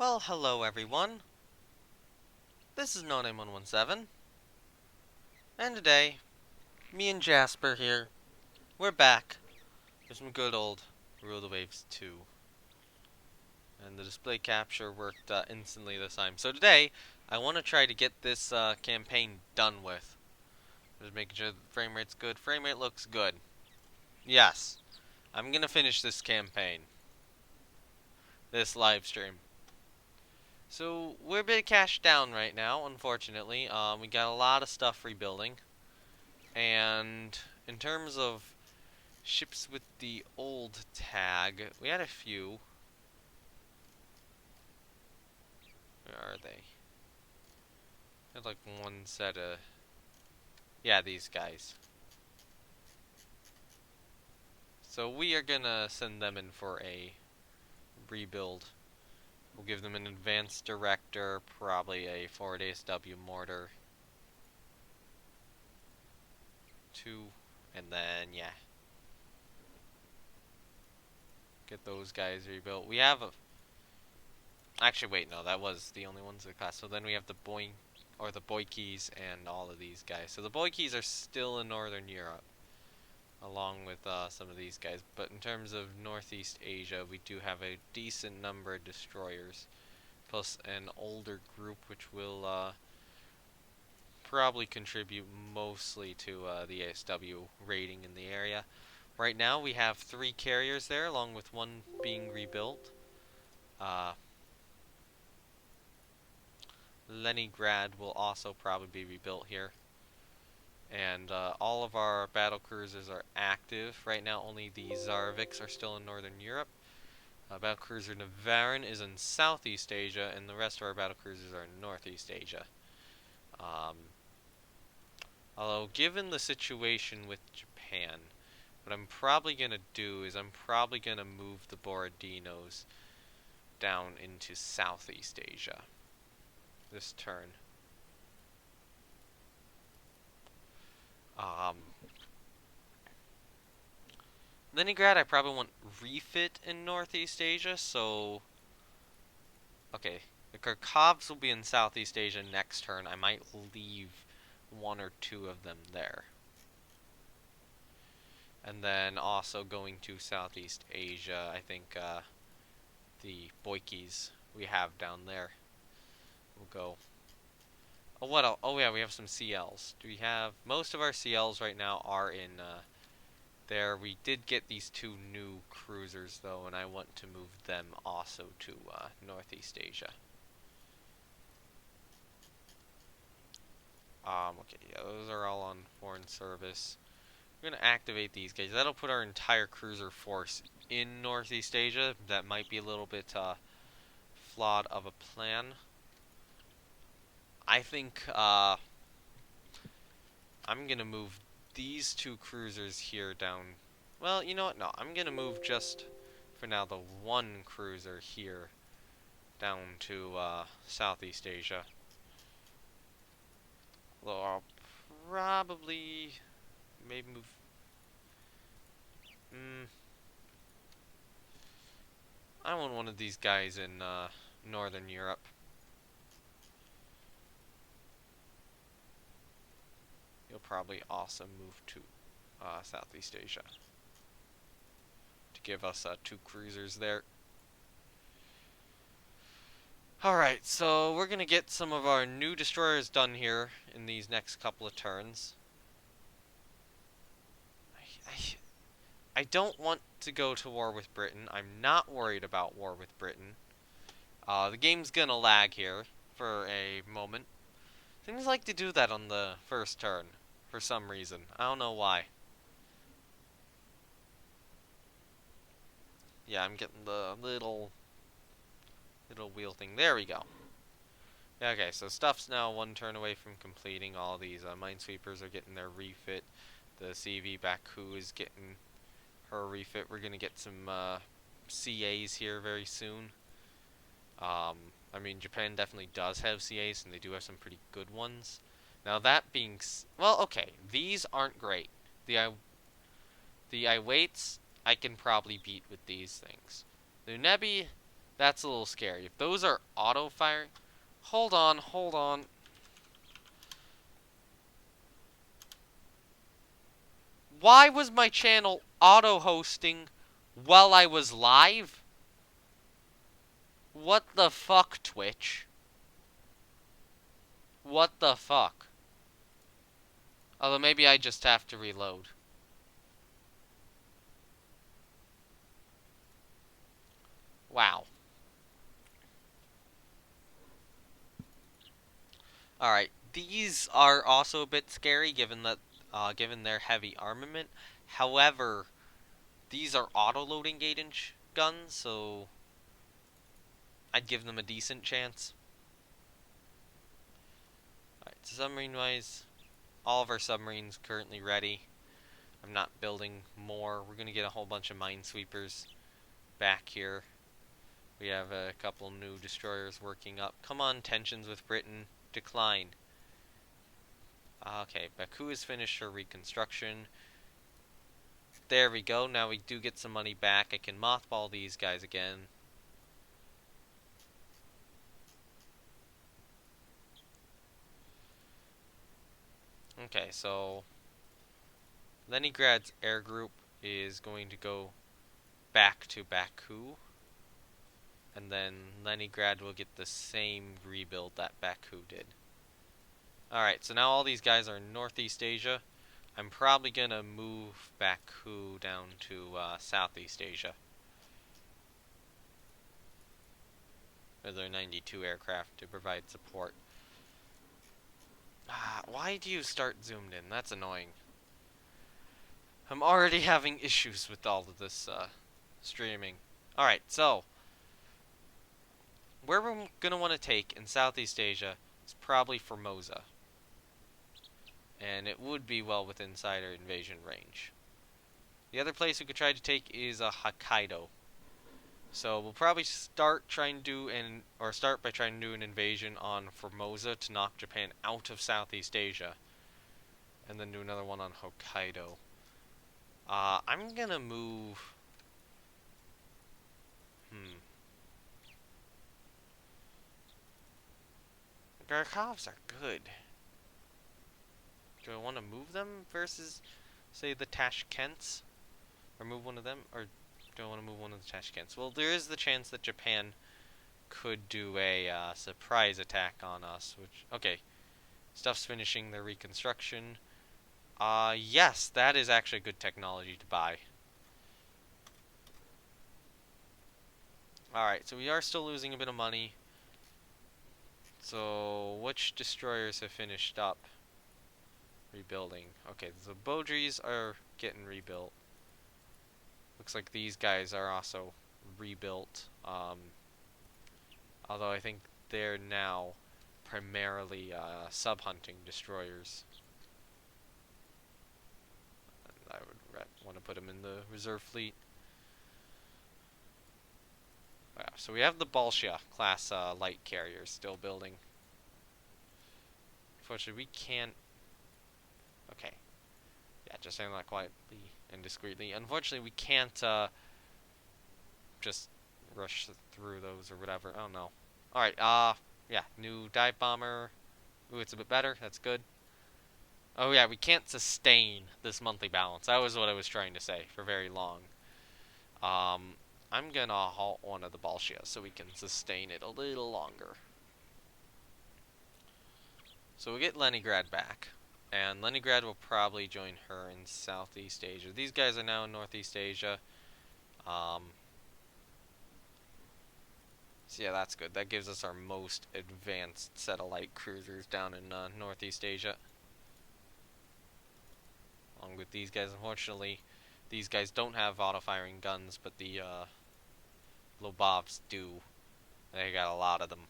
Well, hello everyone. This is No Name 117, and today, me and Jasper here, we're back for some good old Rule the Waves 2. And the display capture worked instantly this time. So today, I want to try to get this campaign done with. Just making sure the frame rate's good. Frame rate looks good. Yes, I'm gonna finish this campaign. This live stream. So we're a bit cashed down right now, unfortunately. We got a lot of stuff rebuilding. And in terms of ships with the old tag, we had a few. Where are they? Had like one set of... Yeah, these guys. So we are gonna send them in for a rebuild. We'll give them an advanced director, probably a forward ASW mortar. 2, and then, yeah. Get those guys rebuilt. We have a... Actually, wait, no, that was the only ones in the class. So then we have the Boikeys and all of these guys. So the Boikeys are still in Northern Europe, along with some of these guys. But in terms of Northeast Asia, we do have a decent number of destroyers, plus an older group, which will probably contribute mostly to the ASW rating in the area. Right now, we have 3 carriers there, along with one being rebuilt. Leningrad will also probably be rebuilt here. And all of our battlecruisers are active. Right now, only the Zarviks are still in Northern Europe. Battlecruiser Navarin is in Southeast Asia, and the rest of our battlecruisers are in Northeast Asia. Although, given the situation with Japan, what I'm probably going to do is I'm probably going to move the Borodinos down into Southeast Asia this turn. Leningrad I probably want refit in Northeast Asia, so... Okay, the Kharkovs will be in Southeast Asia next turn. I might leave 1 or 2 of them there. And then also going to Southeast Asia, I think the Boikeys we have down there will go. Oh, what else? Oh yeah, we have some CLs. Do we have... Most of our CLs right now are in there. We did get these 2 new cruisers though, and I want to move them also to Northeast Asia. Okay, yeah, those are all on foreign service. We're gonna activate these guys. That'll put our entire cruiser force in Northeast Asia. That might be a little bit flawed of a plan. I think I'm gonna move these 2 cruisers here down. Well, you know what? No, I'm gonna move just for now the 1 cruiser here down to Southeast Asia. Although I'll probably maybe move. I want one of these guys in Northern Europe. You'll probably also move to Southeast Asia to give us 2 cruisers there. Alright, so we're gonna get some of our new destroyers done here in these next couple of turns. I don't want to go to war with Britain. I'm not worried about war with Britain. The game's gonna lag here for a moment. Things like to do that on the first turn for some reason. I don't know why. Yeah, I'm getting the little wheel thing. There we go. Okay, so stuff's now 1 turn away from completing. All these minesweepers are getting their refit. The CV Baku is getting her refit. We're gonna get some CAs here very soon. I mean, Japan definitely does have CAs, and they do have some pretty good ones. Now that being well, okay, these aren't great. The Iwaits I can probably beat with these things. The Nebi, That's a little scary. If those are auto-firing... Hold on, hold on. Why was my channel auto-hosting while I was live? What the fuck, Twitch? What the fuck? Although maybe I just have to reload. Wow. Alright, these are also a bit scary given that given their heavy armament. However, these are auto-loading gauge guns, so I'd give them a decent chance. Alright, so submarine-wise, all of our submarines currently ready. I'm not building more. We're gonna get a whole bunch of minesweepers back here. We have a couple new destroyers working up. Come on, tensions with Britain. Decline. Okay, Baku has finished her reconstruction. There we go. Now we do get some money back. I can mothball these guys again. Okay, so Leningrad's air group is going to go back to Baku. And then Leningrad will get the same rebuild that Baku did. Alright, so now all these guys are in Northeast Asia. I'm probably going to move Baku down to Southeast Asia. With their 92 aircraft to provide support. Why do you start zoomed in? That's annoying. I'm already having issues with all of this streaming. Alright, so where we're going to want to take in Southeast Asia is probably Formosa. And it would be well within our invasion range. The other place we could try to take is Hokkaido. So we'll probably start by trying to do an invasion on Formosa to knock Japan out of Southeast Asia. And then do another one on Hokkaido. I'm gonna move... Garkovs are good. Do I want to move them versus, say, the Tashkents? Or move one of them? Or do I want to move one of the Tashkents? Well, there is the chance that Japan could do a surprise attack on us, which... Okay. Stuff's finishing their reconstruction. Yes, that is actually good technology to buy. Alright, so we are still losing a bit of money. So, which destroyers have finished up rebuilding? Okay, the Bodries are getting rebuilt. Looks like these guys are also rebuilt. Although I think they're now primarily sub-hunting destroyers. And I would want to put them in the reserve fleet. Wow, so we have the Bolshia class light carriers still building. Unfortunately, we can't... Okay. Yeah, just saying that quietly and discreetly. Unfortunately, we can't just rush through those or whatever. Oh no. Alright, yeah, new dive bomber. Ooh, it's a bit better. That's good. Oh yeah, we can't sustain this monthly balance. That was what I was trying to say for very long. I'm gonna halt one of the Bolshia so we can sustain it a little longer. So we get Leningrad back. And Leningrad will probably join her in Southeast Asia. These guys are now in Northeast Asia. So yeah, that's good. That gives us our most advanced satellite cruisers down in Northeast Asia. Along with these guys, unfortunately, these guys don't have auto-firing guns, but the Lobovs do. They got a lot of them.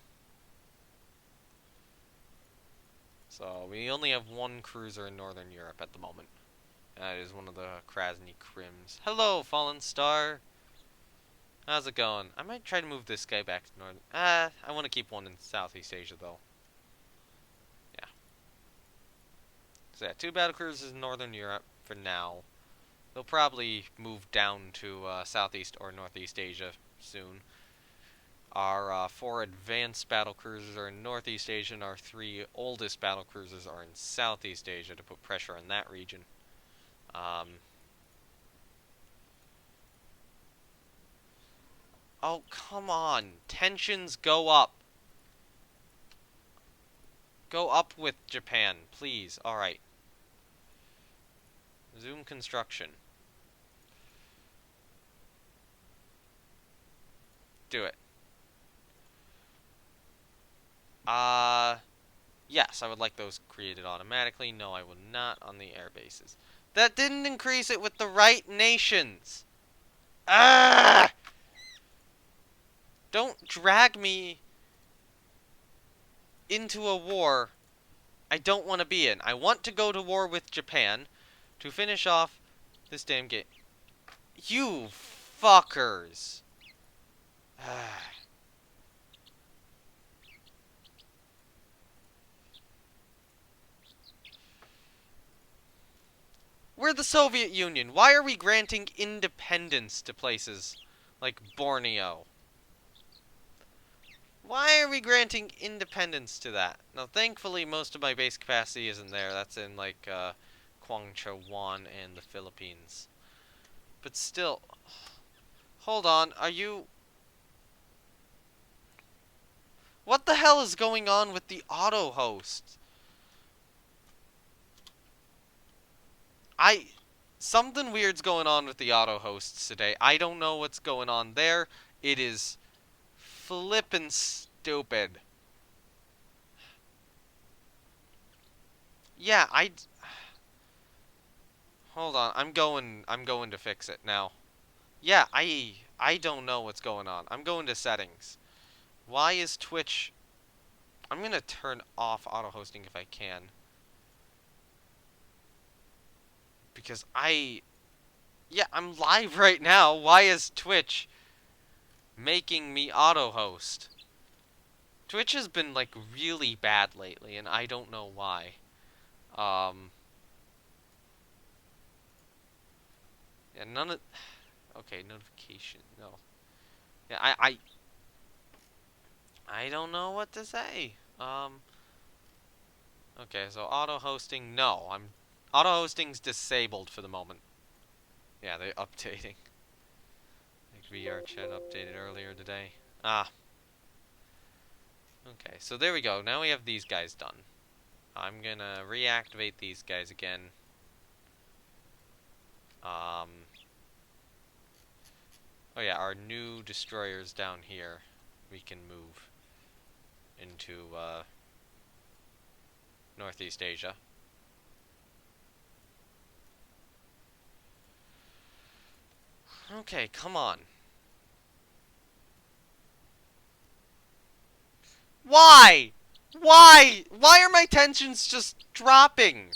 So we only have one cruiser in Northern Europe at the moment. That is one of the Krasny Krims. Hello, Fallen Star! How's it going? I might try to move this guy back to Northern... I want to keep one in Southeast Asia, though. Yeah. So yeah, 2 battlecruisers in Northern Europe for now. They'll probably move down to Southeast or Northeast Asia soon. Our 4 advanced battlecruisers are in Northeast Asia, and our 3 oldest battlecruisers are in Southeast Asia to put pressure on that region. Oh, come on. Tensions go up. Go up with Japan, please. Alright. Resume construction. Do it. Yes, I would like those created automatically. No, I will not on the air bases. That didn't increase it with the right nations. Ah! Don't drag me into a war I don't want to be in. I want to go to war with Japan to finish off this damn game. You fuckers. We're the Soviet Union. Why are we granting independence to places like Borneo? Why are we granting independence to that? Now, thankfully, most of my base capacity isn't there. That's in, like, Kwangchewan and the Philippines. But still... Hold on, are you... What the hell is going on with the auto-host? Something weird's going on with the auto-hosts today. I don't know what's going on there. It is flippin' stupid. Yeah, Hold on, I'm going to fix it now. Yeah, I don't know what's going on. I'm going to settings. Why is Twitch... I'm gonna turn off auto-hosting if I can. Because yeah, I'm live right now. Why is Twitch making me auto-host? Twitch has been, like, really bad lately, and I don't know why. Yeah, none of... Okay, notification, no. Yeah, I don't know what to say. Okay, so auto-hosting, no. Auto-hosting's disabled for the moment. Yeah, they're updating. Like VR chat updated earlier today. Ah. Okay, so there we go. Now we have these guys done. I'm gonna reactivate these guys again. Oh yeah, our new destroyers down here, we can move into, Northeast Asia. Okay, come on. Why? Why? Why are my tensions just dropping?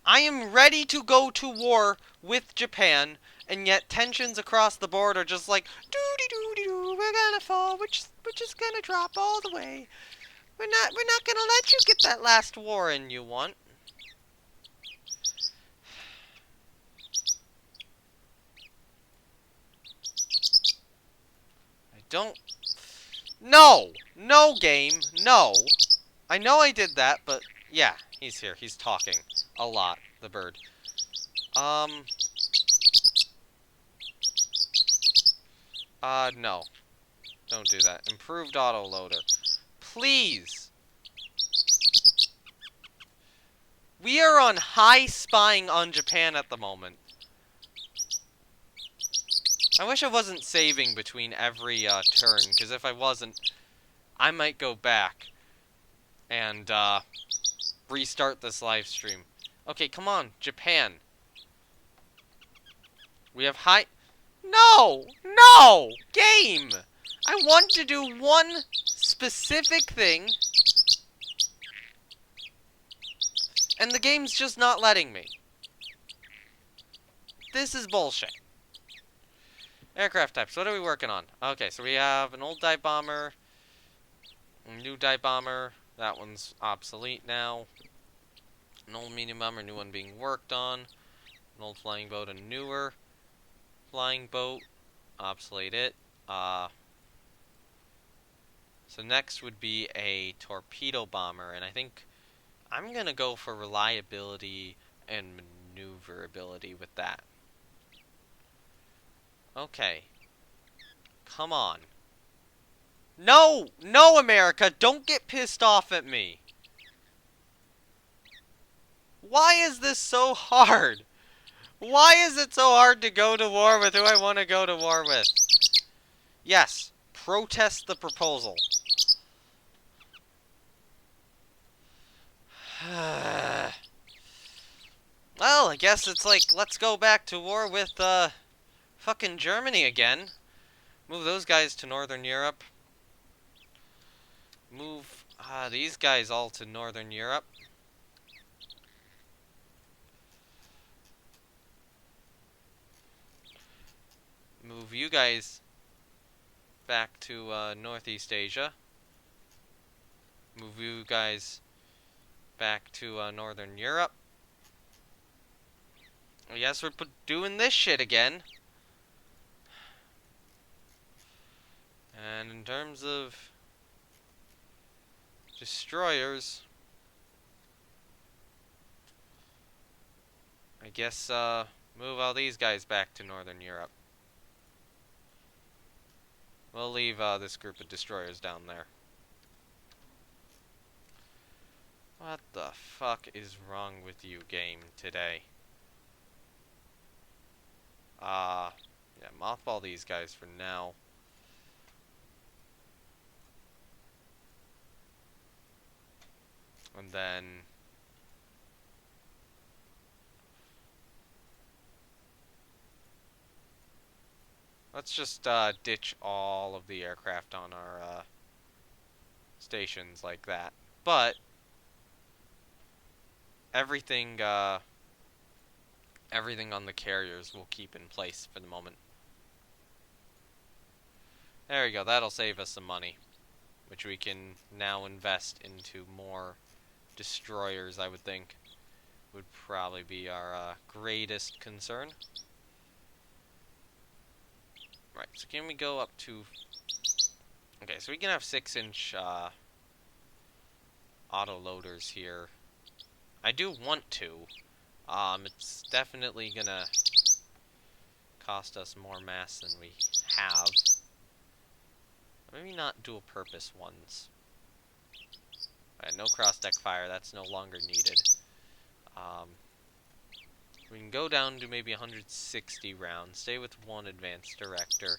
I am ready to go to war with Japan, and yet tensions across the board are just like, doo-dee-doo-dee-doo, we're gonna fall, we're just gonna drop all the way. We're not gonna let you get that last war in you want. I don't... No! No, game! No! I know I did that, but yeah, he's here. He's talking a lot, the bird. No. Don't do that. Improved autoloader. Please! We are on high spying on Japan at the moment. I wish I wasn't saving between every turn, because if I wasn't, I might go back and restart this live stream. Okay, come on, Japan. We have high... No! No! Game! I want to do one specific thing, and the game's just not letting me. This is bullshit. Aircraft types, what are we working on? Okay, so we have an old dive bomber, a new dive bomber. That one's obsolete now. An old medium bomber, new one being worked on. An old flying boat, a newer flying boat. Obsolete it. So next would be a torpedo bomber, and I think I'm gonna go for reliability and maneuverability with that. Okay. Come on. No! No, America! Don't get pissed off at me! Why is this so hard? Why is it so hard to go to war with who I want to go to war with? Yes, protest the proposal. Well, I guess it's like, let's go back to war with, fucking Germany again. Move those guys to Northern Europe. Move, these guys all to Northern Europe. Move you guys back to, Northeast Asia. Move you guys back to, Northern Europe. I guess we're doing this shit again. And in terms of destroyers, I guess, move all these guys back to Northern Europe. We'll leave, this group of destroyers down there. What the fuck is wrong with you, game, today? Yeah, mothball these guys for now. And then let's just ditch all of the aircraft on our stations like that. But everything everything on the carriers will keep in place for the moment. There we go. That'll save us some money, which we can now invest into more destroyers, I would think. Would probably be our greatest concern. Right, so can we go up to... Okay, so we can have 6-inch auto-loaders here. I do want to. It's definitely gonna cost us more mass than we have. Maybe not dual-purpose ones. Right, no cross-deck fire, that's no longer needed. We can go down to maybe 160 rounds, stay with one advanced director,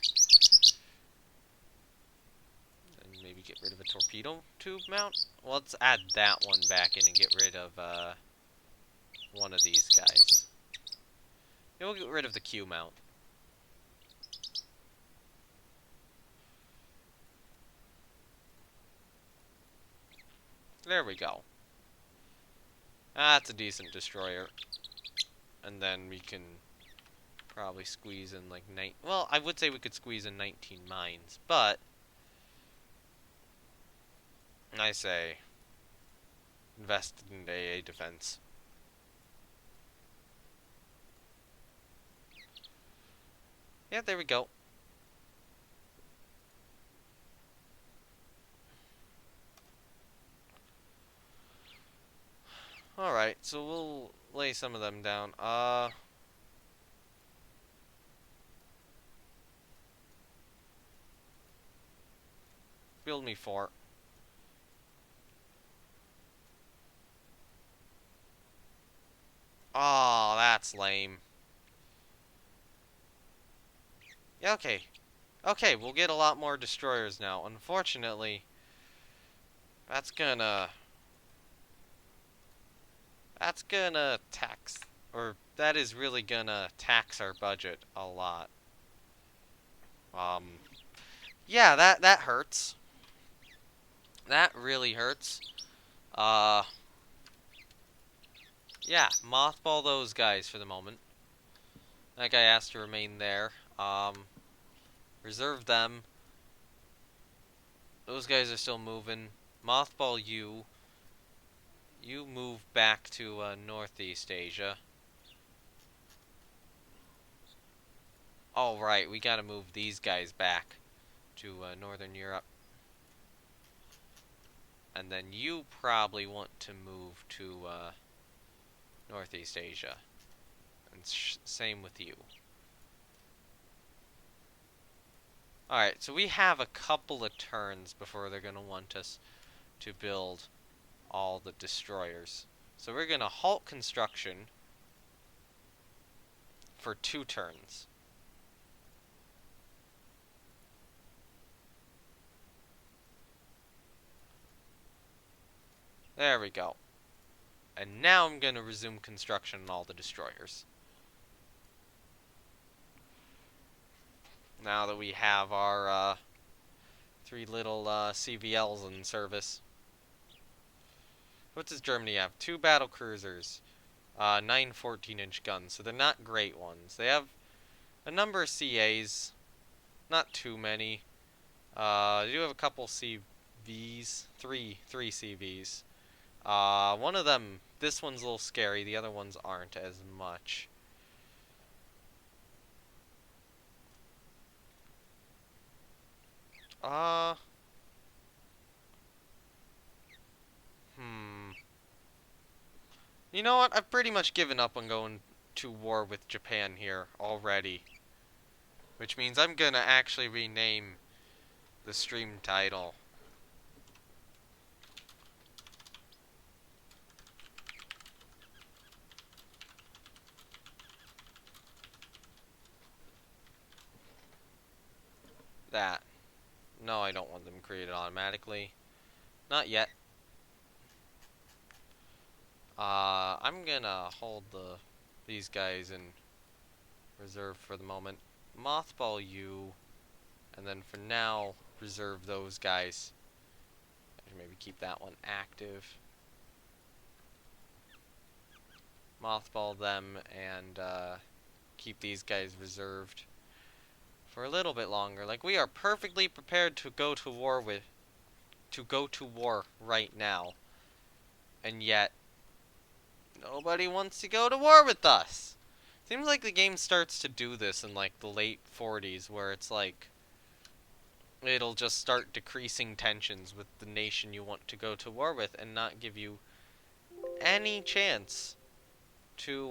and maybe get rid of a torpedo tube mount. Well, let's add that one back in and get rid of one of these guys. Yeah, we'll get rid of the Q mount. There we go. That's a decent destroyer. And then we can probably squeeze in like well, I would say we could squeeze in 19 mines, but I say invest in AA defense. Yeah, there we go. Alright, so we'll lay some of them down. Build me 4. Oh, that's lame. Yeah, okay. Okay, we'll get a lot more destroyers now. Unfortunately, that's gonna tax, or that is really gonna tax our budget a lot. Yeah, that hurts. That really hurts. Yeah, mothball those guys for the moment. That guy has to remain there. Reserve them. Those guys are still moving. Mothball you. You move back to Northeast Asia. Oh, right, we gotta move these guys back to Northern Europe. And then you probably want to move to Northeast Asia. And same with you. Alright, so we have a couple of turns before they're gonna want us to build all the destroyers. So we're gonna halt construction for 2 turns. There we go. And now I'm gonna resume construction on all the destroyers. Now that we have our 3 little CVLs in service. What does Germany have? 2 battlecruisers. 9 14-inch guns, so they're not great ones. They have a number of CAs, not too many. They do have a couple CVs, three CVs. One of them, this one's a little scary, the other ones aren't as much. You know what? I've pretty much given up on going to war with Japan here already. Which means I'm gonna actually rename the stream title. That. No, I don't want them created automatically. Not yet. I'm gonna hold these guys in reserve for the moment. Mothball you, and then for now, reserve those guys. Maybe keep that one active. Mothball them and keep these guys reserved for a little bit longer. Like, we are perfectly prepared to go to war right now, and yet nobody wants to go to war with us. Seems like the game starts to do this in like the late 40s, where it's like it'll just start decreasing tensions with the nation you want to go to war with and not give you any chance to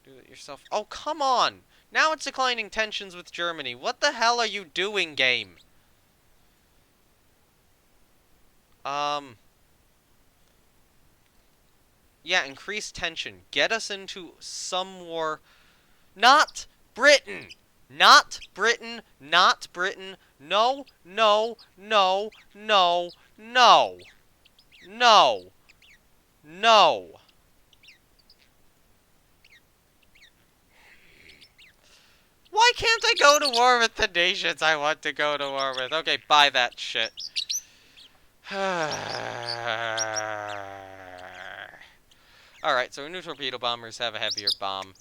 do it yourself. Oh, come on! Now it's declining tensions with Germany. What the hell are you doing, game? Yeah, increase tension. Get us into some war. Not Britain! Not Britain! Not Britain! No, no, no, no, no! No! No! Why can't I go to war with the nations I want to go to war with? Okay, buy that shit. Alright, so our new torpedo bombers have a heavier bomb.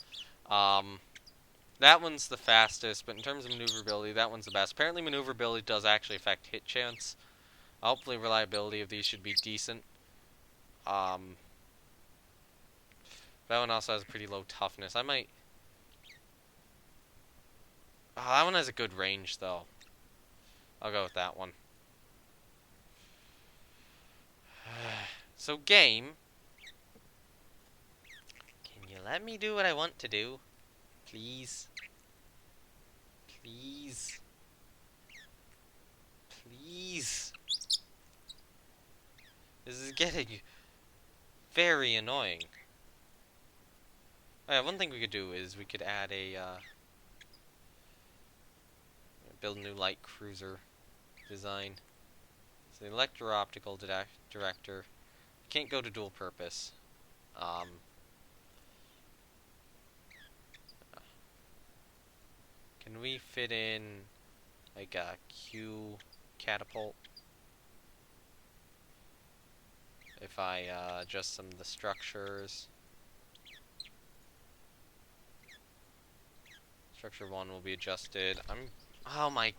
That one's the fastest, but in terms of maneuverability, that one's the best. Apparently maneuverability does actually affect hit chance. Hopefully reliability of these should be decent. That one also has a pretty low toughness. I might... Oh, that one has a good range, though. I'll go with that one. So, game. Can you let me do what I want to do? Please? Please? Please? This is getting very annoying. Oh, yeah, one thing we could do is we could add a, build a new light cruiser design. So the electro-optical director can't go to dual purpose. Can we fit in like a Q catapult? If I adjust some of the structures. Structure 1 will be adjusted. Oh my...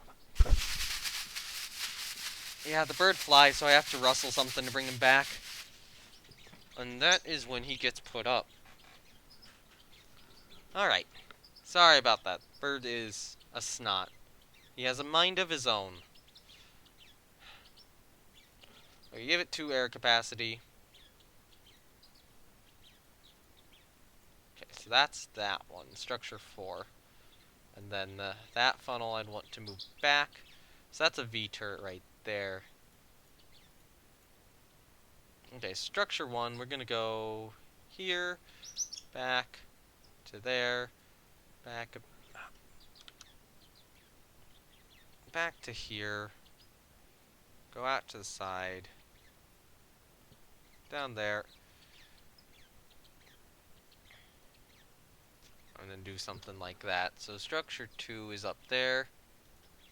Yeah, the bird flies, so I have to rustle something to bring him back. And that is when he gets put up. Alright. Sorry about that. Bird is a snot. He has a mind of his own. We give it 2 air capacity. Okay, so that's that one. Structure 4. And then that funnel I'd want to move back. So that's a V turret right there. Okay, structure 1, we're gonna go here, back to there, back to here, go out to the side, down there, and then do something like that. So structure 2 is up there,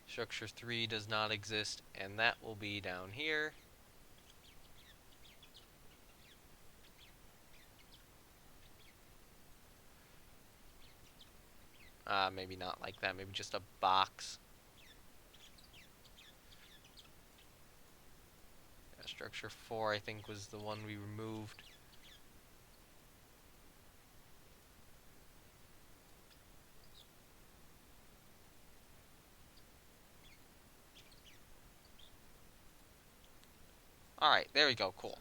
structure 3 does not exist, and that will be down here. Maybe not like that, maybe just a box. Yeah, structure 4 I think was the one we removed. Alright, there we go, cool.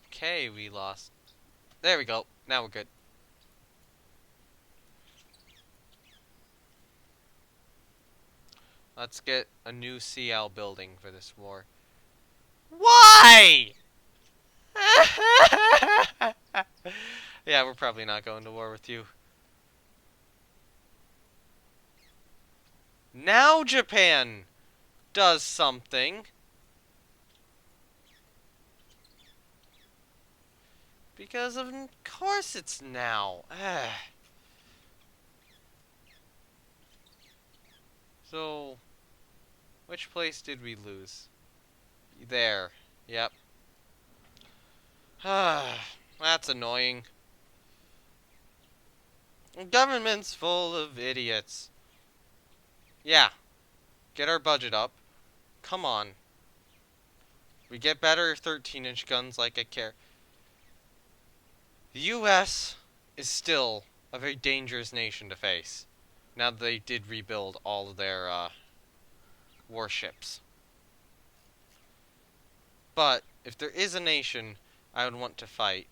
Okay, we lost. There we go, now we're good. Let's get a new CL building for this war. Why? Yeah, we're probably not going to war with you. Now Japan does something. Because of course it's now. So, which place did we lose? There. Yep. That's annoying. Government's full of idiots. Yeah. Get our budget up. Come on. We get better 13-inch guns like I care. The U.S. is still a very dangerous nation to face. Now that they did rebuild all of their warships. But if there is a nation I would want to fight,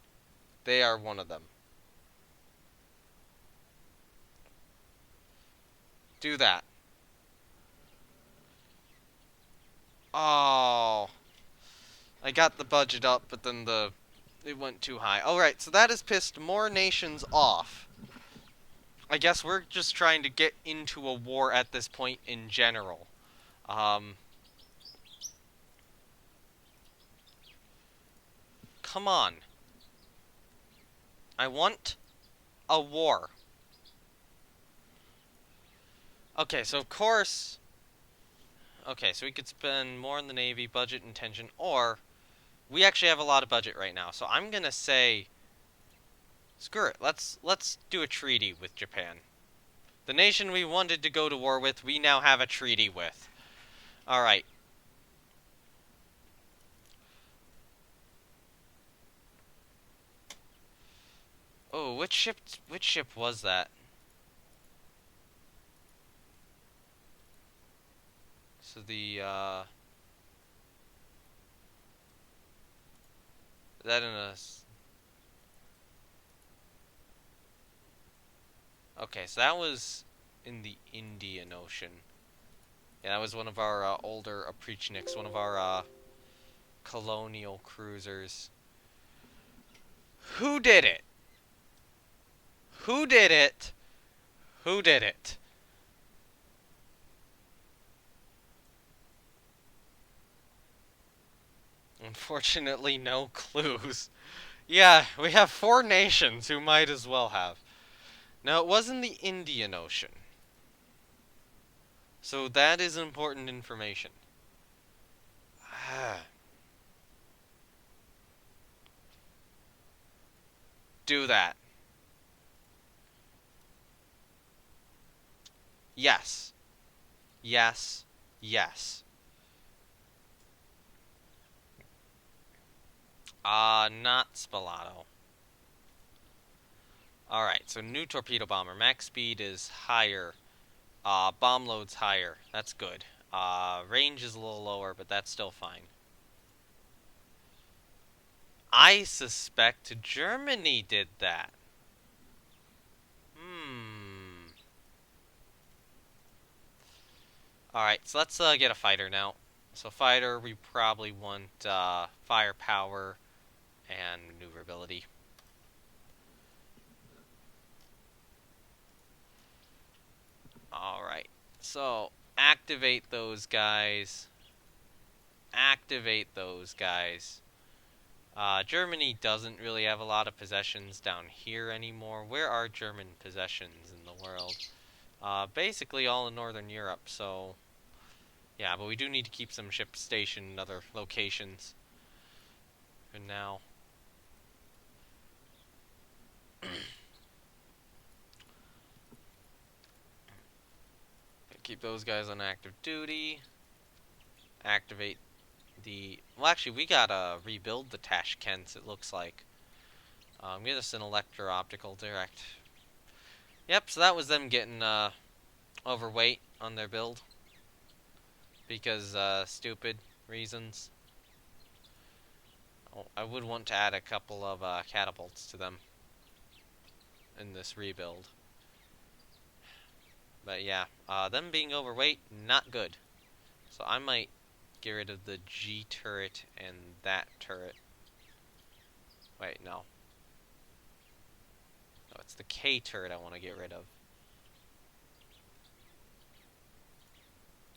they are one of them. Do that. Oh. I got the budget up, but then it went too high. Alright, so that has pissed more nations off. I guess we're just trying to get into a war at this point in general. Come on. I want a war. Okay, so of course... Okay, so we could spend more on the Navy, budget, and tension, or... We actually have a lot of budget right now, so I'm gonna say... Screw it, let's do a treaty with Japan. The nation we wanted to go to war with, we now have a treaty with. Alright. Oh, which ship was that? So the, is that in a... Okay, so that was in the Indian Ocean. Yeah, that was one of our older Oprichniks, one of our colonial cruisers. Who did it? Who did it? Who did it? Unfortunately, no clues. Yeah, we have 4 nations who might as well have. Now, it was in the Indian Ocean. So that is important information. Do that. Yes. Yes. Yes. Not Spalato. Alright, so new torpedo bomber. Max speed is higher. Bomb load's higher. That's good. Range is a little lower, but that's still fine. I suspect Germany did that. Alright, so let's get a fighter now. So fighter, we probably want firepower and maneuverability. Alright, so activate those guys. Activate those guys. Germany doesn't really have a lot of possessions down here anymore. Where are German possessions in the world? Basically all in Northern Europe, so... Yeah, but we do need to keep some ships stationed in other locations. For now. Keep those guys on active duty. Activate the... Well, actually, we gotta rebuild the Tashkents, it looks like. Get us an electro-optical direct. Yep, so that was them getting overweight on their build. Because, stupid reasons. Oh, I would want to add a couple of catapults to them in this rebuild. But yeah, them being overweight, not good. So I might get rid of the G turret and that turret. Wait, no. No, it's the K turret I want to get rid of.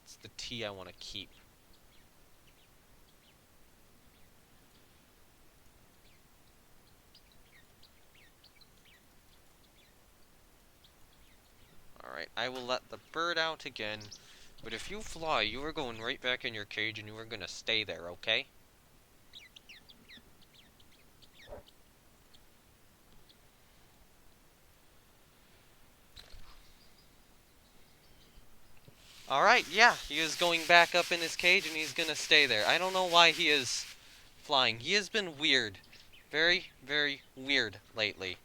It's the T I want to keep. Alright, I will let the bird out again. But if you fly, you are going right back in your cage and you are going to stay there, okay? Alright, yeah, he is going back up in his cage and he's going to stay there. I don't know why he is flying. He has been weird. Very, very weird lately.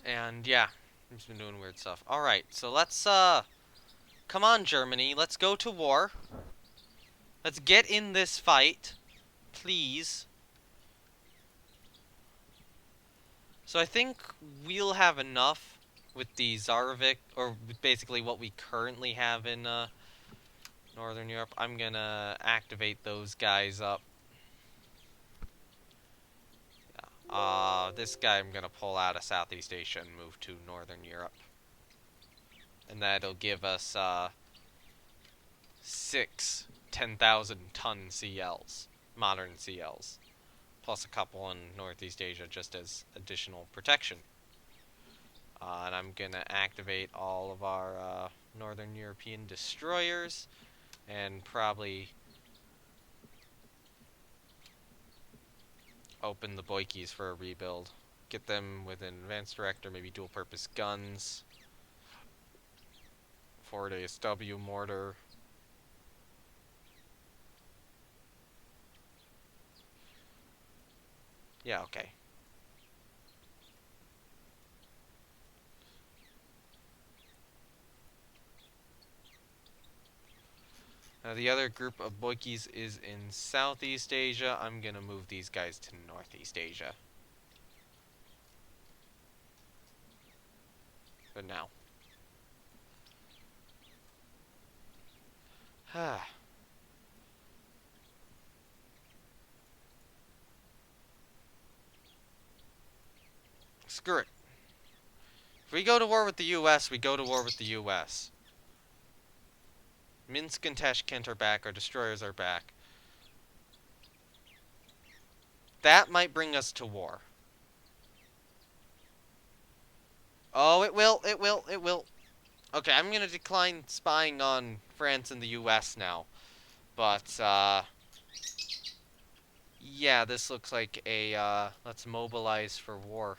And yeah, he's been doing weird stuff. Alright, so let's, come on, Germany. Let's go to war. Let's get in this fight. Please. So I think we'll have enough with the Zarvik, or basically what we currently have in, Northern Europe. I'm gonna activate those guys up. This guy I'm gonna pull out of Southeast Asia and move to Northern Europe. And that'll give us, 6 10,000-ton CLs, modern CLs, plus a couple in Northeast Asia just as additional protection. And I'm gonna activate all of our Northern European destroyers, and probably open the Boikis for a rebuild. Get them with an advanced director, maybe dual-purpose guns, forward ASW mortar. Yeah, okay. Now the other group of Boikis is in Southeast Asia. I'm gonna move these guys to Northeast Asia. For now. Screw it. If we go to war with the US, we go to war with the US. Minsk and Tashkent are back, our destroyers are back. That might bring us to war. Oh, it will, it will, it will. Okay, I'm gonna decline spying on France and the US now. But, yeah, this looks like a, let's mobilize for war.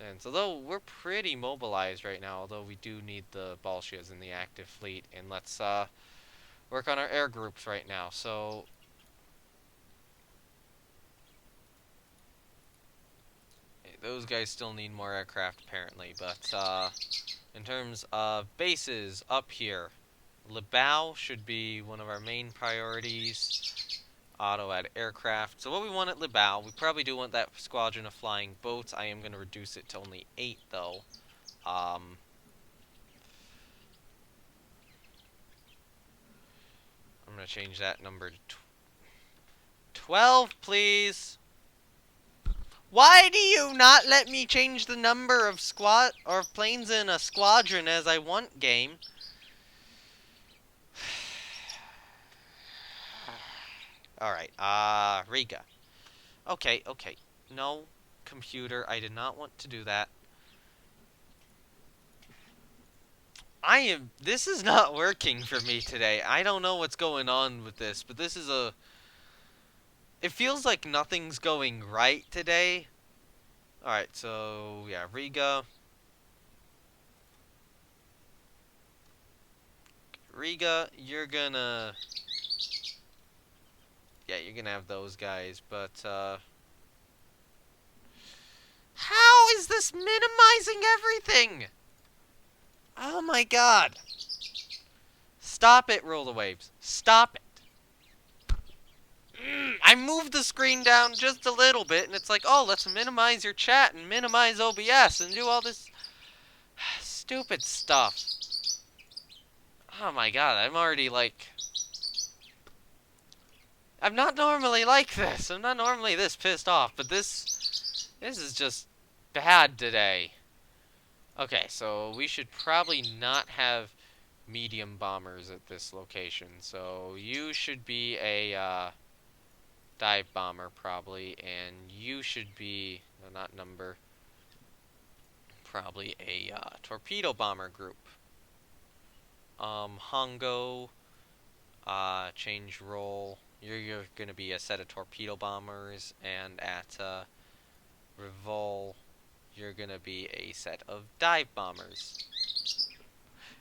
And so, though we're pretty mobilized right now, although we do need the Bolshias in the active fleet. And let's, work on our air groups right now. So, those guys still need more aircraft apparently, but in terms of bases up here, Libau should be one of our main priorities. Auto add aircraft. So what we want at Libau, we probably do want that squadron of flying boats. I am going to reduce it to only 8 though. I'm going to change that number to 12, please. Why do you not let me change the number of planes in a squadron as I want, game? Alright, Riga. Okay. No, computer, I did not want to do that. This is not working for me today. I don't know what's going on with this, but this is it feels like nothing's going right today. Alright, so, yeah, Riga. Riga, you're gonna... Yeah, you're gonna have those guys, but, how is this minimizing everything? Oh my god. Stop it, roller waves. Stop it. I moved the screen down just a little bit, and it's like, oh, let's minimize your chat and minimize OBS and do all this stupid stuff. Oh my god, I'm already like... I'm not normally like this. I'm not normally this pissed off, but this is just bad today. Okay, so we should probably not have medium bombers at this location. So you should be a dive bomber probably, and you should be, no, not number, probably a torpedo bomber group. Hongo, change role. You're going to be a set of torpedo bombers, and at Revol, you're going to be a set of dive bombers.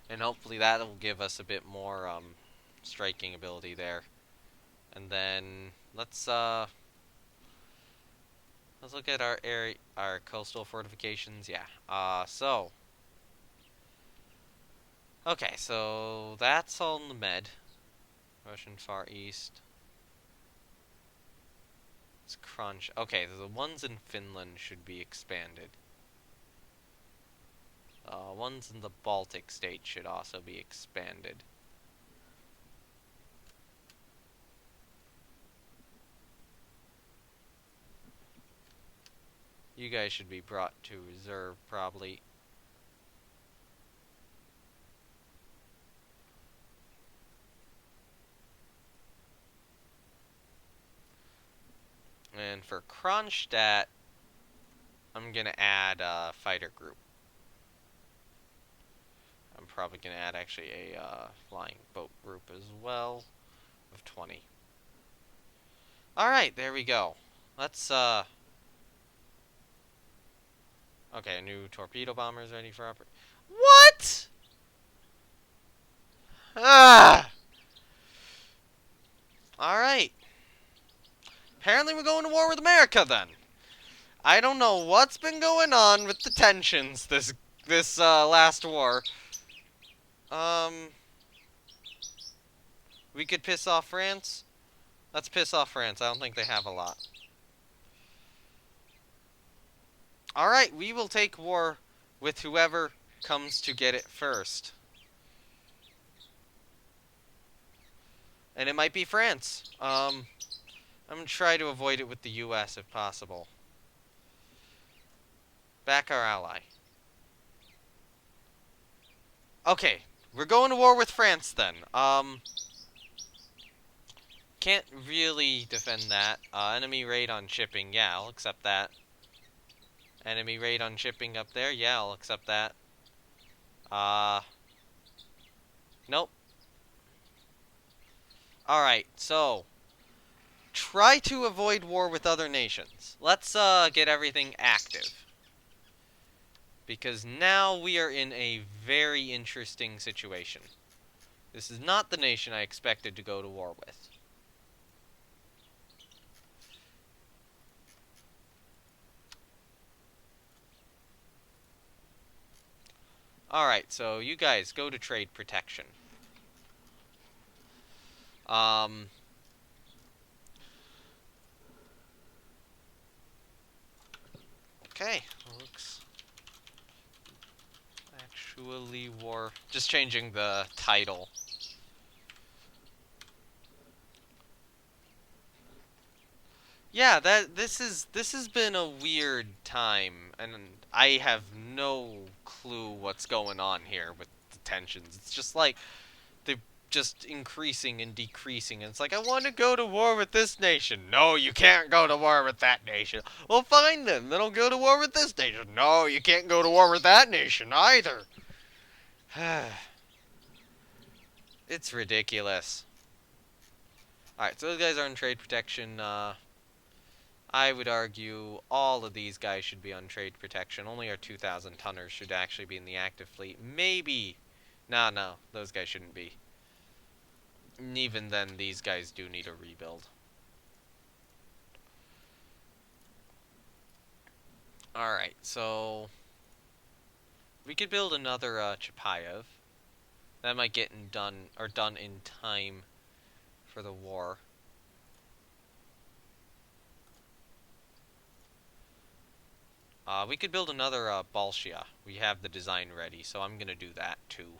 And hopefully that will give us a bit more striking ability there. And then let's look at our coastal fortifications. Yeah. So okay, so that's all in the Med. Russian Far East. It's crunch. Okay, the ones in Finland should be expanded. Ones in the Baltic states should also be expanded. You guys should be brought to reserve, probably. And for Kronstadt, I'm gonna add a fighter group. I'm probably gonna add actually a flying boat group as well, of 20. Alright, there we go. Let's, okay, a new torpedo bomber is ready for operation. What?! Ah! Alright. Apparently we're going to war with America, then. I don't know what's been going on with the tensions this last war. We could piss off France. Let's piss off France. I don't think they have a lot. Alright, we will take war with whoever comes to get it first. And it might be France. I'm going to try to avoid it with the US if possible. Back our ally. Okay, we're going to war with France then. Can't really defend that. Enemy raid on shipping. Yeah, I'll accept that. Enemy raid on shipping up there. Yeah, I'll accept that. Nope. Alright, so try to avoid war with other nations. Let's get everything active. Because now we are in a very interesting situation. This is not the nation I expected to go to war with. Alright, so you guys go to trade protection. Um... Okay, looks... Actually war... Just changing the title. Yeah, this has been a weird time, and I have no clue what's going on here with the tensions. It's just like they're just increasing and decreasing, and it's like I want to go to war with this nation. No, you can't go to war with that nation. Well, fine then. Then I'll go to war with this nation. No, you can't go to war with that nation either. It's ridiculous. All right, so those guys are in trade protection. I would argue all of these guys should be on trade protection. Only our 2,000 tonners should actually be in the active fleet. Maybe. No, those guys shouldn't be. And even then, these guys do need a rebuild. Alright, so... we could build another Chapayev. That might get done in time for the war. We could build another Balshia. We have the design ready, so I'm gonna do that too.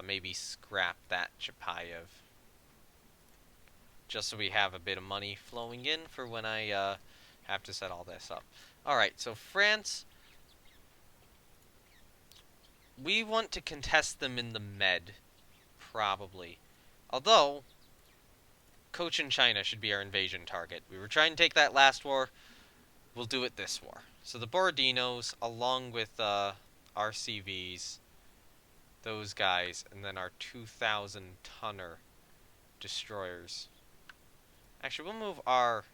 Maybe scrap that Chapayev. Just so we have a bit of money flowing in for when I have to set all this up. Alright, so France... we want to contest them in the Med, probably. Although, Cochin China should be our invasion target. We were trying to take that last war. We'll do it this war. So the Borodinos, along with RCVs, those guys, and then our 2,000 tonner destroyers. Actually, we'll move our...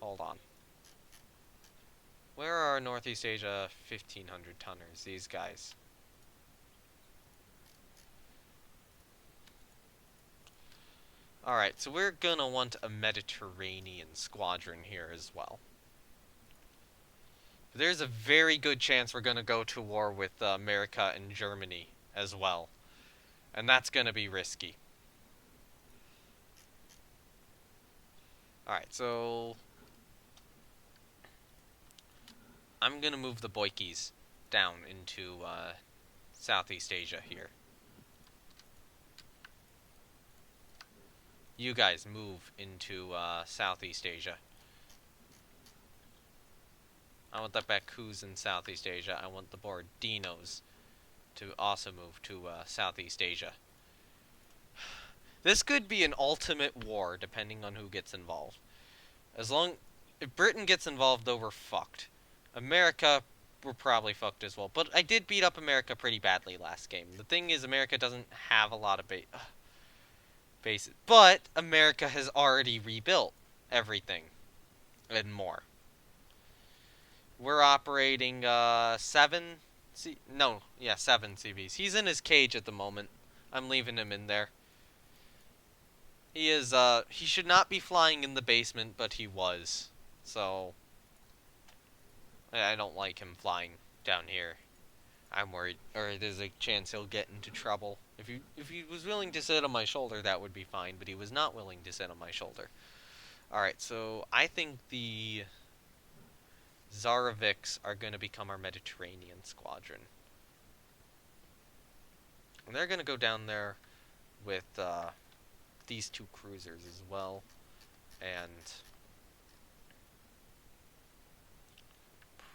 hold on. Where are our Northeast Asia 1,500 tonners? These guys. Alright, so we're gonna want a Mediterranean squadron here as well. There's a very good chance we're gonna go to war with America and Germany as well. And that's gonna be risky. Alright, so... I'm gonna move the Boikis down into Southeast Asia here. You guys move into Southeast Asia. I want the Bakus in Southeast Asia. I want the Borodinos to also move to Southeast Asia. This could be an ultimate war, depending on who gets involved. If Britain gets involved, though, we're fucked. America, we're probably fucked as well. But I did beat up America pretty badly last game. The thing is, America doesn't have a lot of bases. But America has already rebuilt everything and more. We're operating 7 CVs. He's in his cage at the moment. I'm leaving him in there. He should not be flying in the basement, but he was. So I don't like him flying down here. I'm worried, or there's a chance he'll get into trouble. If he was willing to sit on my shoulder, that would be fine, but he was not willing to sit on my shoulder. Alright, so I think the Zaroviks are going to become our Mediterranean squadron. And they're going to go down there with these two cruisers as well. And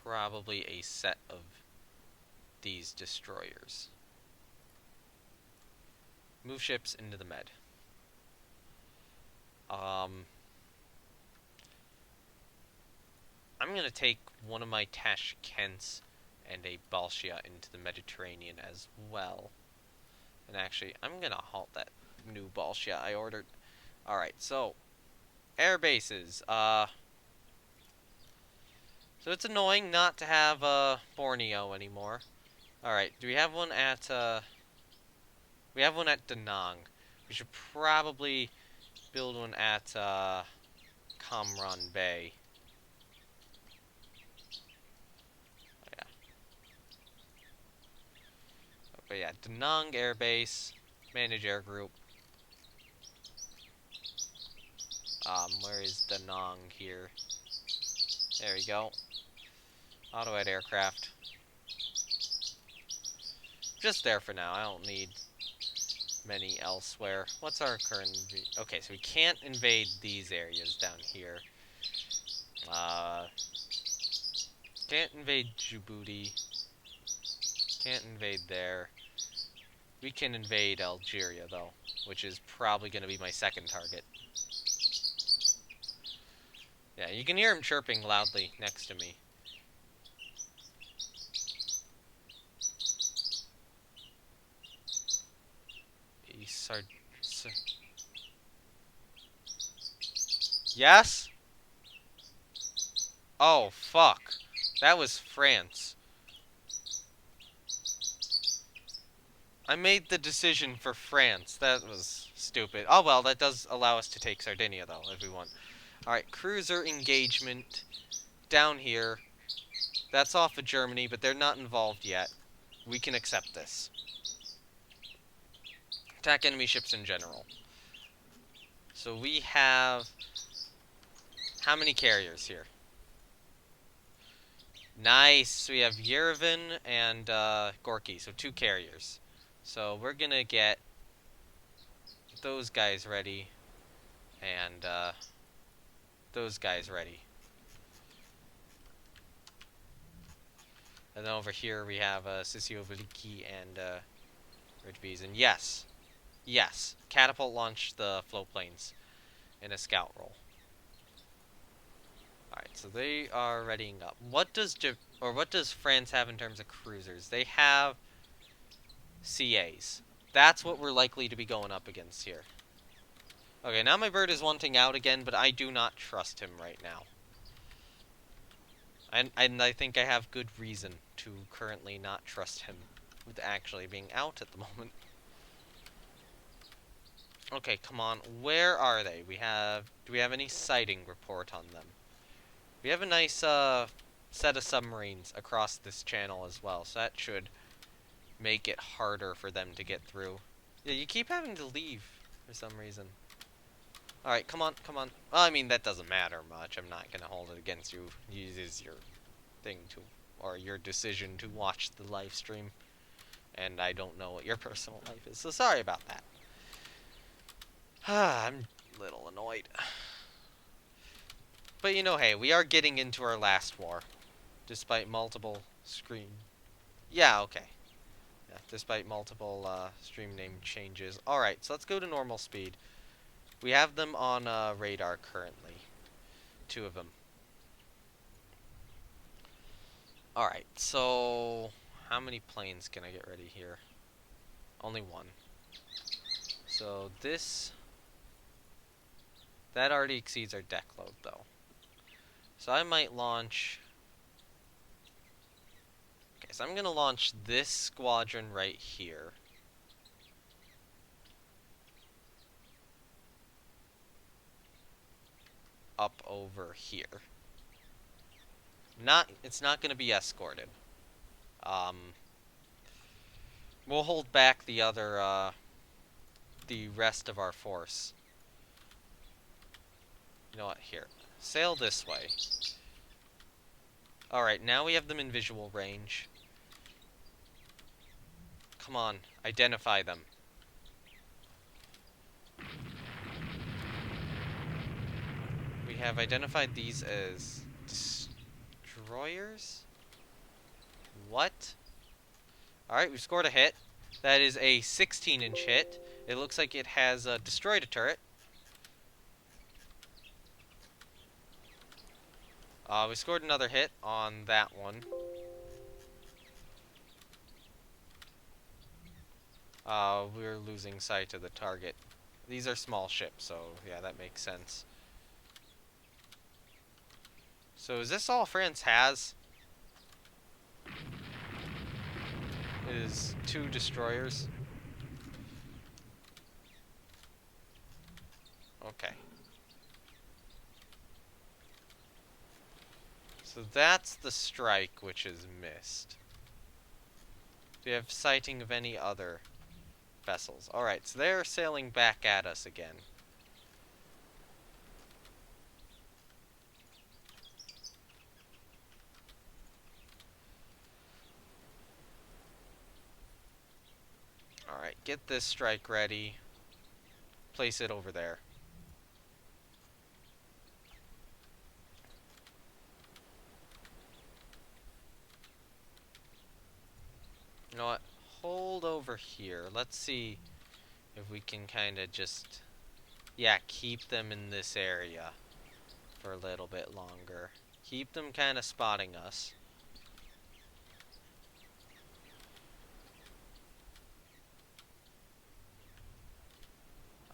probably a set of these destroyers. Move ships into the Med. I'm going to take one of my Tashkents and a Balshia into the Mediterranean as well. And actually, I'm going to halt that new Balshia I ordered. Alright, so air bases. So it's annoying not to have Borneo anymore. Alright, do we have one at we have one at Da Nang. We should probably build one at Kamran Bay. But yeah, Da Nang Air Base, manage air group. Where is Da Nang here? There we go. Auto-ed aircraft. Just there for now. I don't need many elsewhere. What's our current... Okay, so we can't invade these areas down here. Can't invade Djibouti. Can't invade there. We can invade Algeria, though, which is probably going to be my second target. Yeah, you can hear him chirping loudly next to me. Yes? Oh, fuck. That was France. I made the decision for France. That was stupid. Oh well, that does allow us to take Sardinia, though, if we want. Alright, cruiser engagement down here. That's off of Germany, but they're not involved yet. We can accept this. Attack enemy ships in general. So we have... How many carriers here? Nice! We have Yerevan and Gorky, so 2 carriers. So we're gonna get those guys ready, and those guys ready. And then over here we have Sissio Veliki and Ridgebees. And yes, catapult launch the float planes in a scout roll. Alright, so they are readying up. What does France have in terms of cruisers? They have CAs. That's what we're likely to be going up against here. Okay, now my bird is wanting out again, but I do not trust him right now. And I think I have good reason to currently not trust him with actually being out at the moment. Okay, come on. Where are they? Do we have any sighting report on them? We have a nice set of submarines across this channel as well, so that should make it harder for them to get through. Yeah, you keep having to leave for some reason. Alright, come on, come on. Well, I mean, that doesn't matter much. I'm not gonna hold it against you. It is your thing to, or your decision to watch the live stream. And I don't know what your personal life is, so sorry about that. I'm a little annoyed. But you know, hey, we are getting into our last war. Despite multiple stream... Yeah, okay. Yeah, despite multiple stream name changes. Alright, so let's go to normal speed. We have them on radar currently. 2 of them. Alright, so... How many planes can I get ready here? Only 1. So this... That already exceeds our deck load, though. So I might launch... Okay, so I'm going to launch this squadron right here. Up over here. It's not going to be escorted. We'll hold back the other, the rest of our force. You know what? Here. Sail this way. Alright, now we have them in visual range. Come on, identify them. We have identified these as destroyers? What? Alright, we've scored a hit. That is a 16-inch hit. It looks like it has destroyed a turret. We scored another hit on that one. We're losing sight of the target. These are small ships, so yeah, that makes sense. So is this all France has? It is 2 destroyers. Okay. So that's the strike which is missed. Do you have sighting of any other vessels? Alright, so they're sailing back at us again. Alright, get this strike ready. Place it over there. You know what? Hold over here. Let's see if we can kind of just... Yeah, keep them in this area for a little bit longer. Keep them kind of spotting us.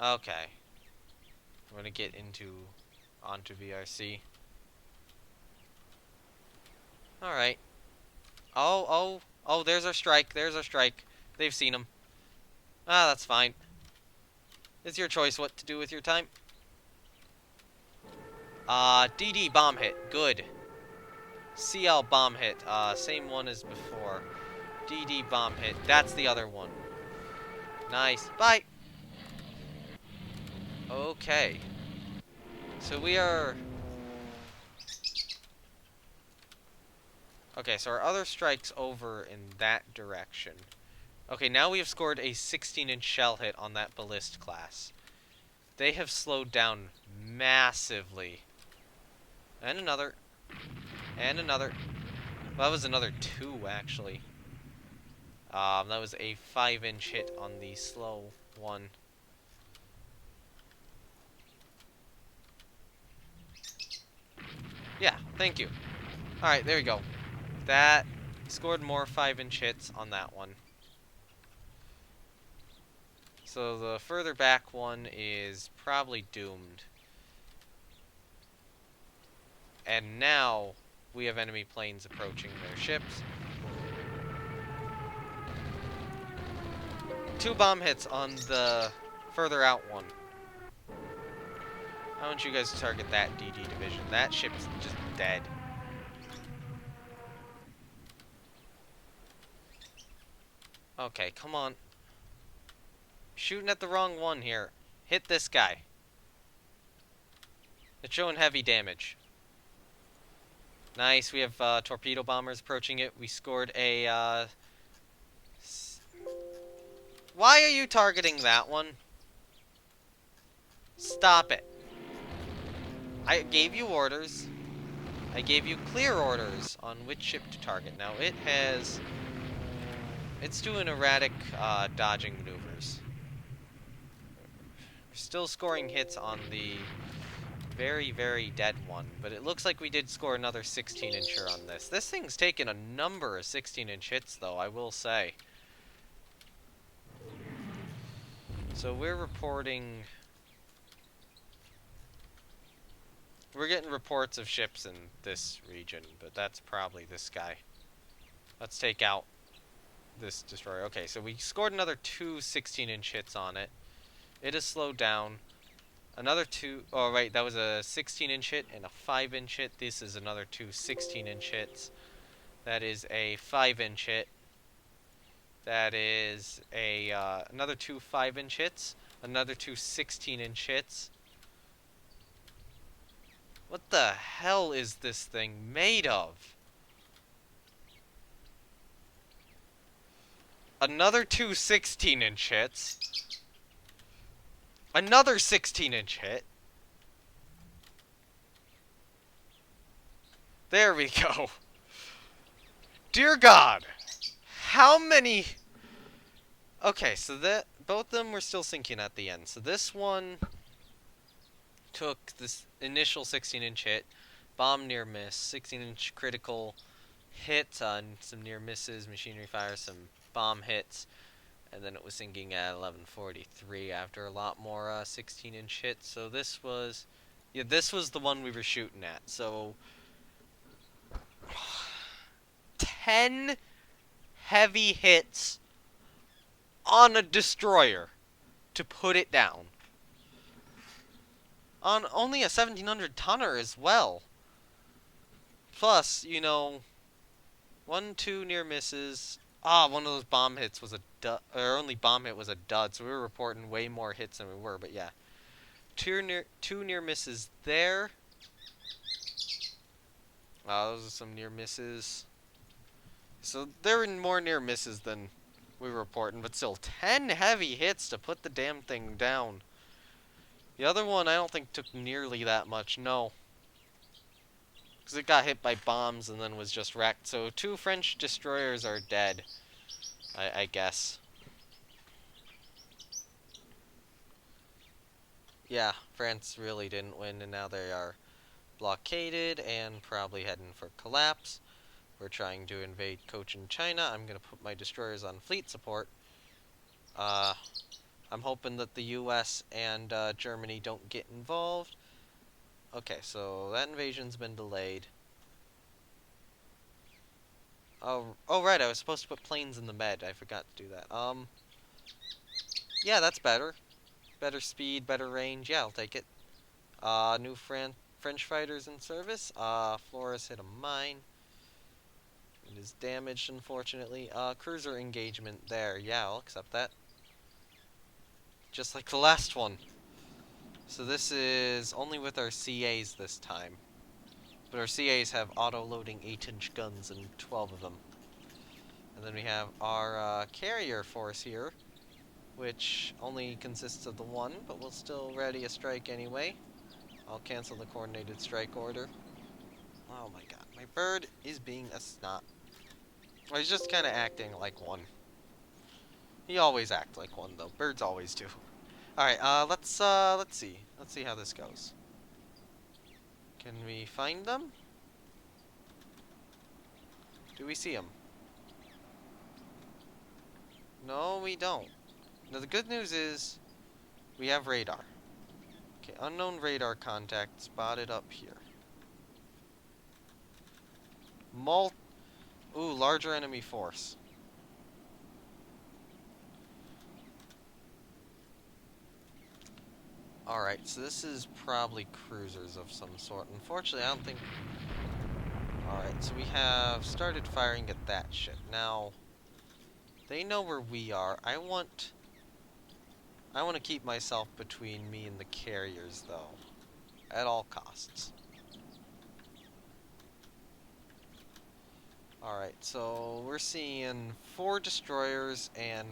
Okay. I'm gonna get onto VRC. Alright. Oh, there's our strike. There's our strike. They've seen him. Ah, that's fine. It's your choice what to do with your time. DD bomb hit. Good. CL bomb hit. Same one as before. DD bomb hit. That's the other one. Nice. Bye. Okay. So we are... Okay, so our other strike's over in that direction. Okay, now we have scored a 16-inch shell hit on that ballist class. They have slowed down massively. And another. And another. Well, that was another 2, actually. That was a 5-inch hit on the slow one. Yeah, thank you. Alright, there we go. That scored more 5-inch hits on that one. So the further back one is probably doomed. And now we have enemy planes approaching their ships. 2 bomb hits on the further out one. I want you guys to target that DD division. That ship's just dead. Okay, come on. Shooting at the wrong one here. Hit this guy. It's showing heavy damage. Nice, we have torpedo bombers approaching it. We scored a... Why are you targeting that one? Stop it. I gave you orders. I gave you clear orders on which ship to target. Now it has... It's doing erratic dodging maneuvers. We're still scoring hits on the very, very dead one, but it looks like we did score another 16-incher on this. This thing's taken a number of 16-inch hits, though, I will say. So we're reporting... We're getting reports of ships in this region, but that's probably this guy. Let's take out this destroyer. Okay, so we scored another 2 16-inch hits on it. It has slowed down. Another 2... Oh, right, that was a 16-inch hit and a 5-inch hit. This is another 2 16-inch hits. That is a 5-inch hit. That is a another 2 5-inch hits. Another 2 16-inch hits. What the hell is this thing made of? Another 2 16-inch hits. Another 16-inch hit. There we go. Dear God. How many... Okay, so that both of them were still sinking at the end. So this one took this initial 16-inch hit, bomb near miss, 16-inch critical hit on some near misses, machinery fire, some bomb hits, and then it was sinking at 1143 after a lot more 16-inch hits. So this was, yeah, this was the one we were shooting at. So 10 heavy hits on a destroyer to put it down. On only a 1700 tonner as well. Plus, you know, 1, 2 near misses, Ah, one of those bomb hits was a dud. Our only bomb hit was a dud, so we were reporting way more hits than we were. But yeah, two near misses there. Those are some near misses. So there were more near misses than we were reporting, but still 10 heavy hits to put the damn thing down. The other one I don't think took nearly that much. No. Because it got hit by bombs and then was just wrecked. So 2 French destroyers are dead, I guess. Yeah, France really didn't win, and now they are blockaded and probably heading for collapse. We're trying to invade Cochin China. I'm going to put my destroyers on fleet support. Uh, I'm hoping that the US and Germany don't get involved. Okay, so that invasion's been delayed. Oh right, I was supposed to put planes in the med. I forgot to do that. Yeah, that's better. Better speed, better range. Yeah, I'll take it. New French fighters in service. Flores hit a mine. It is damaged, unfortunately. Cruiser engagement there. Yeah, I'll accept that. Just like the last one. So this is only with our CAs this time. But our CAs have auto-loading 8-inch guns and 12 of them. And then we have our carrier force here, which only consists of the one, but we'll still ready a strike anyway. I'll cancel the coordinated strike order. Oh my god, my bird is being a snot. Well, he's just kind of acting like one. He always acts like one, though. Birds always do. All right, let's see. Let's see how this goes. Can we find them? Do we see them? No, we don't. Now the good news is we have radar. Okay, unknown radar contact spotted up here. Ooh, larger enemy force. Alright, so this is probably cruisers of some sort. Unfortunately, I don't think... Alright, so we have started firing at that ship. Now, they know where we are. I want to keep myself between me and the carriers, though. At all costs. Alright, so we're seeing 4 destroyers and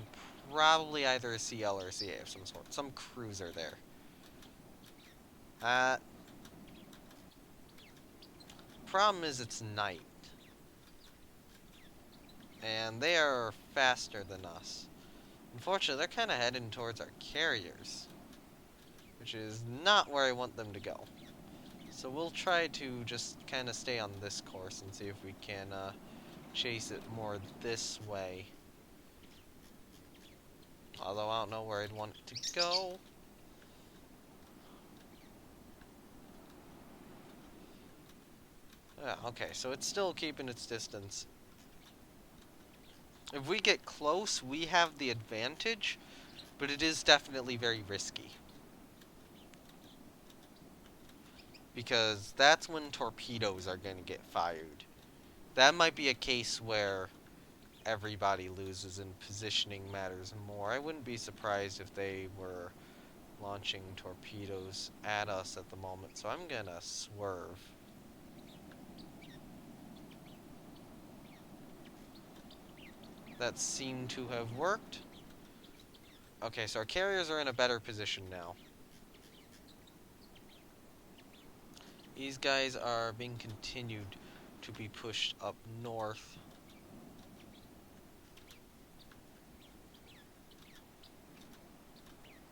probably either a CL or a CA of some sort. Some cruiser there. Problem is it's night. And they are faster than us. Unfortunately, they're kind of heading towards our carriers, which is not where I want them to go. So we'll try to just kind of stay on this course and see if we can chase it more this way. Although I don't know where I'd want it to go. Yeah, okay, so it's still keeping its distance. If we get close, we have the advantage, but it is definitely very risky. Because that's when torpedoes are going to get fired. That might be a case where everybody loses and positioning matters more. I wouldn't be surprised if they were launching torpedoes at us at the moment, so I'm going to swerve. That seemed to have worked. Okay, so our carriers are in a better position now. These guys are being continued to be pushed up north.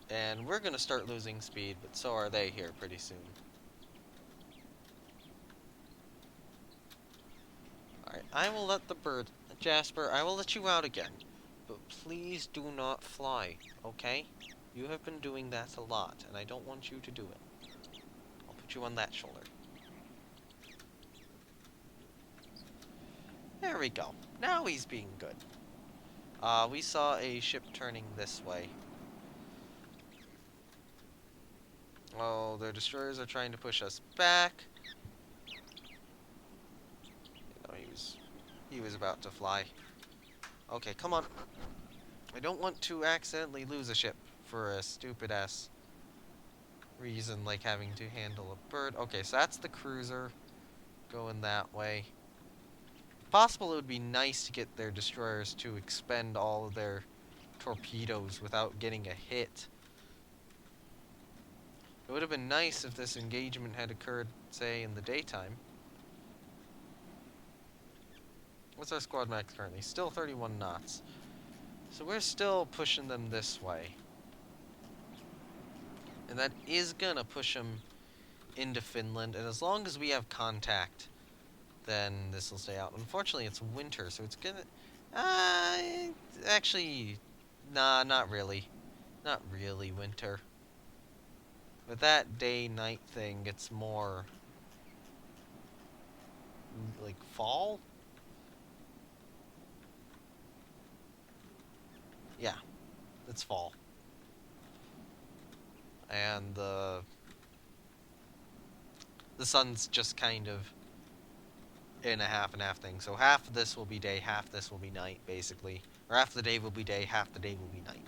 And we're going to start losing speed, but so are they here pretty soon. Alright, I will let the bird... Jasper, I will let you out again. But please do not fly, okay? You have been doing that a lot, and I don't want you to do it. I'll put you on that shoulder. There we go. Now he's being good. We saw a ship turning this way. Oh, their destroyers are trying to push us back. You know, he was about to fly. Okay, come on. I don't want to accidentally lose a ship for a stupid-ass reason like having to handle a bird. Okay, so that's the cruiser going that way. If possible, it would be nice to get their destroyers to expend all of their torpedoes without getting a hit. It would have been nice if this engagement had occurred, say, in the daytime. What's our squad max currently? Still 31 knots. So we're still pushing them this way. And that is gonna push them into Finland. And as long as we have contact, then this will stay out. Unfortunately, it's winter, so it's gonna... actually... Nah, not really. Not really winter. With that day-night thing, it's more... like, fall? Yeah, it's fall. And the sun's just kind of in a half and half thing. So half of this will be day, half this will be night, basically. Or half the day will be day, half the day will be night.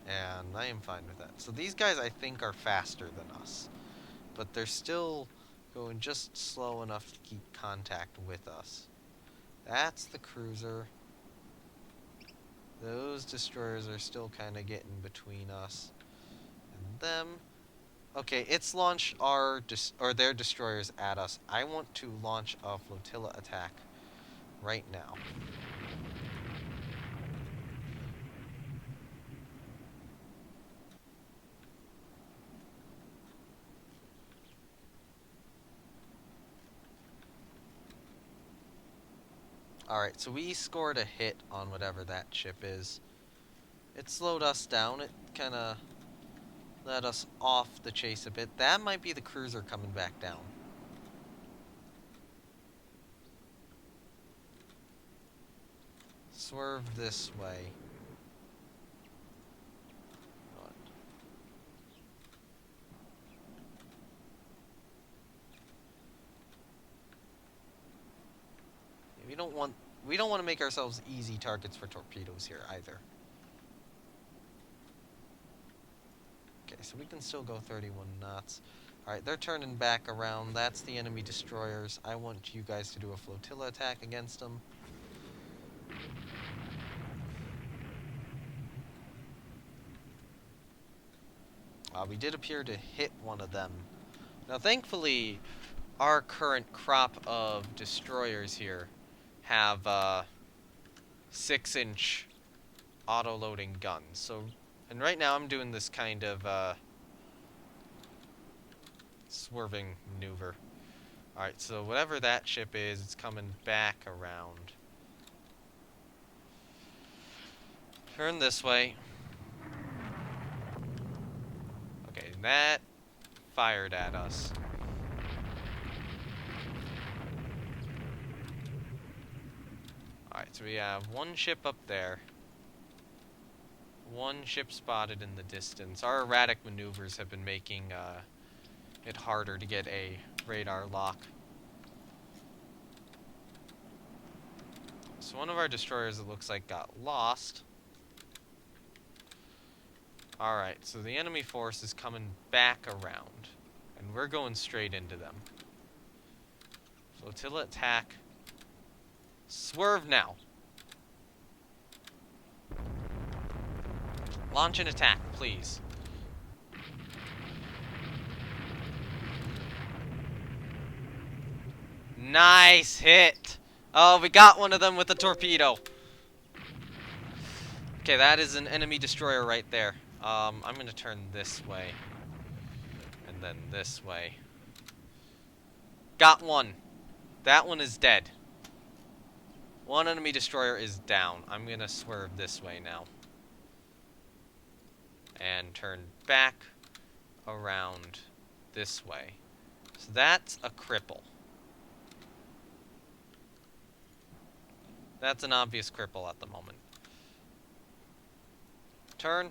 And I am fine with that. So these guys, I think, are faster than us. But they're still going just slow enough to keep contact with us. That's the cruiser. Those destroyers are still kind of getting between us and them. Okay, it's launch their destroyers at us. I want to launch a flotilla attack right now. Alright, so we scored a hit on whatever that ship is. It slowed us down. It kind of let us off the chase a bit. That might be the cruiser coming back down. Swerve this way. We don't want to make ourselves easy targets for torpedoes here either. Okay, so we can still go 31 knots. Alright, they're turning back around. That's the enemy destroyers. I want you guys to do a flotilla attack against them. We did appear to hit one of them. Now, thankfully, our current crop of destroyers here have 6-inch auto-loading guns. So, and right now I'm doing this kind of swerving maneuver. Alright, so whatever that ship is, it's coming back around. Turn this way. Okay, that fired at us. Alright, so we have one ship up there. One ship spotted in the distance. Our erratic maneuvers have been making it harder to get a radar lock. So one of our destroyers, it looks like, got lost. Alright, so the enemy force is coming back around. And we're going straight into them. Flotilla attack. Swerve now. Launch an attack, please. Nice hit! Oh, we got one of them with a torpedo. Okay, that is an enemy destroyer right there. I'm gonna turn this way. And then this way. Got one. That one is dead. One enemy destroyer is down. I'm gonna swerve this way now. And turn back around this way. So that's a cripple. That's an obvious cripple at the moment. Turn.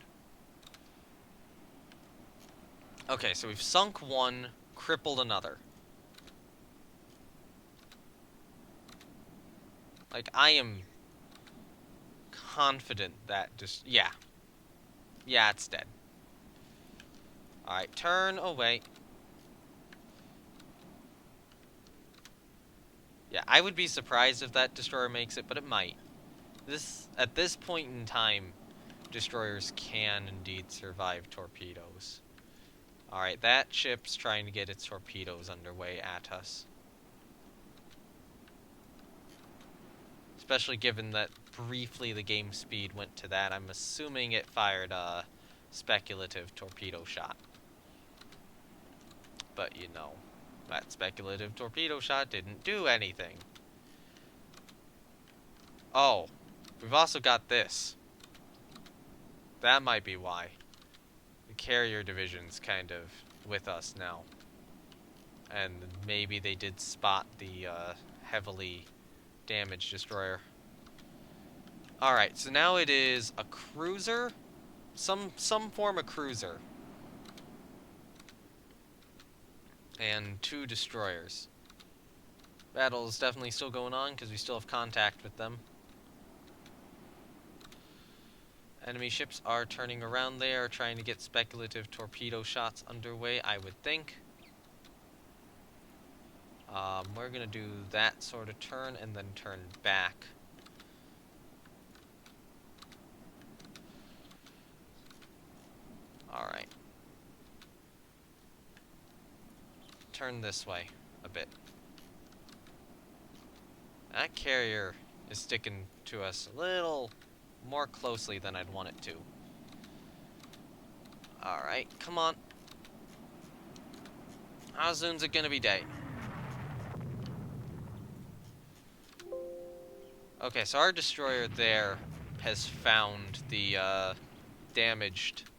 Okay, so we've sunk one, crippled another. Like, I am confident that just... Yeah. Yeah, it's dead. Alright, turn away. Yeah, I would be surprised if that destroyer makes it, but it might. At this point in time, destroyers can indeed survive torpedoes. Alright, that ship's trying to get its torpedoes underway at us. Especially given that briefly the game speed went to that, I'm assuming it fired a speculative torpedo shot. But, you know, that speculative torpedo shot didn't do anything. Oh, we've also got this. That might be why. The carrier division's kind of with us now. And maybe they did spot the heavily damaged destroyer. Alright, so now it is a cruiser? Some form of cruiser. And 2 destroyers. Battle is definitely still going on because we still have contact with them. Enemy ships are turning around. They are trying to get speculative torpedo shots underway, I would think. We're going to do that sort of turn and then turn back. Alright. Turn this way a bit. That carrier is sticking to us a little more closely than I'd want it to. Alright, come on. How soon's it gonna be day? Okay, so our destroyer there has found the damaged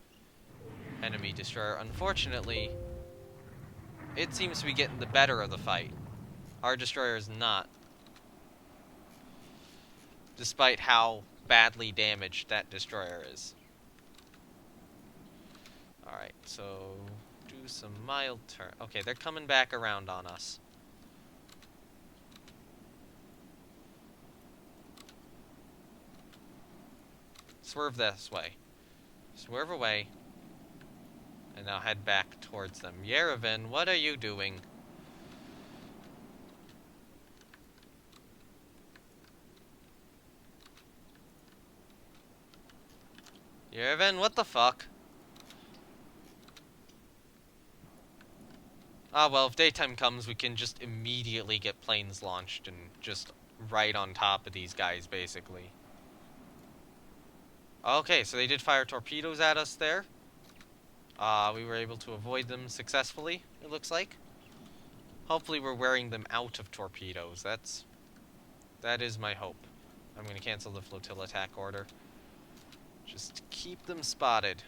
enemy destroyer. Unfortunately, it seems to be getting the better of the fight. Our destroyer is not. Despite how badly damaged that destroyer is. Alright, so do some mild turn. Okay, they're coming back around on us. Swerve this way. Swerve away. And now head back towards them. Yerevan, what are you doing? Yerevan, what the fuck? Ah, well, if daytime comes, we can just immediately get planes launched and just right on top of these guys, basically. Okay, so they did fire torpedoes at us there. We were able to avoid them successfully, it looks like. Hopefully we're wearing them out of torpedoes. That is my hope. I'm going to cancel the flotilla attack order. Just keep them spotted.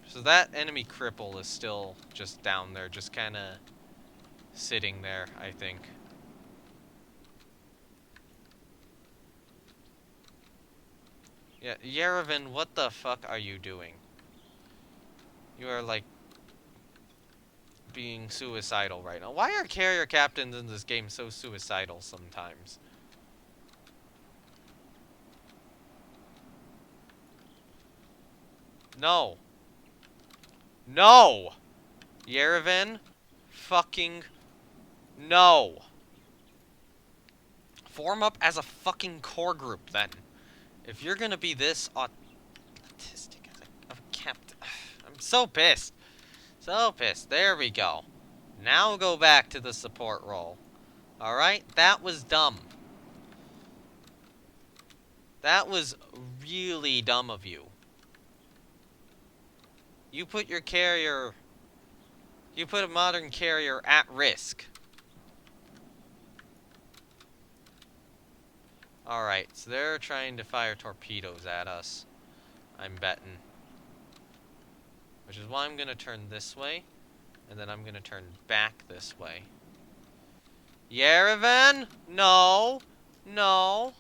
So that enemy cripple is still just down there, just kind of sitting there, I think. Yeah, Yerevan, what the fuck are you doing? You are, like, being suicidal right now. Why are carrier captains in this game so suicidal sometimes? No. No! Yerevan? Fucking no. Form up as a fucking core group, then. If you're gonna be this autistic as a captain... I'm so pissed. So pissed. There we go. Now go back to the support role. Alright? That was dumb. That was really dumb of you. You put your carrier... You put a modern carrier at risk. Alright, so they're trying to fire torpedoes at us. I'm betting. Which is why I'm going to turn this way. And then I'm going to turn back this way. Yerevan? No. No.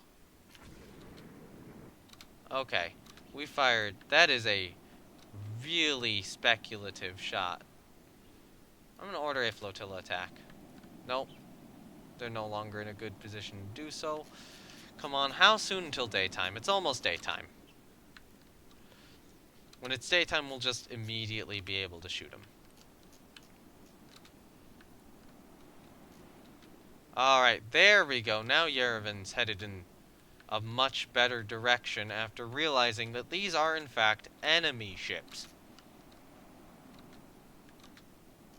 Okay. We fired... That is a really speculative shot. I'm going to order a flotilla attack. Nope. They're no longer in a good position to do so. Come on, how soon until daytime? It's almost daytime. When it's daytime, we'll just immediately be able to shoot him. Alright, there we go. Now Yerevan's headed in a much better direction after realizing that these are, in fact, enemy ships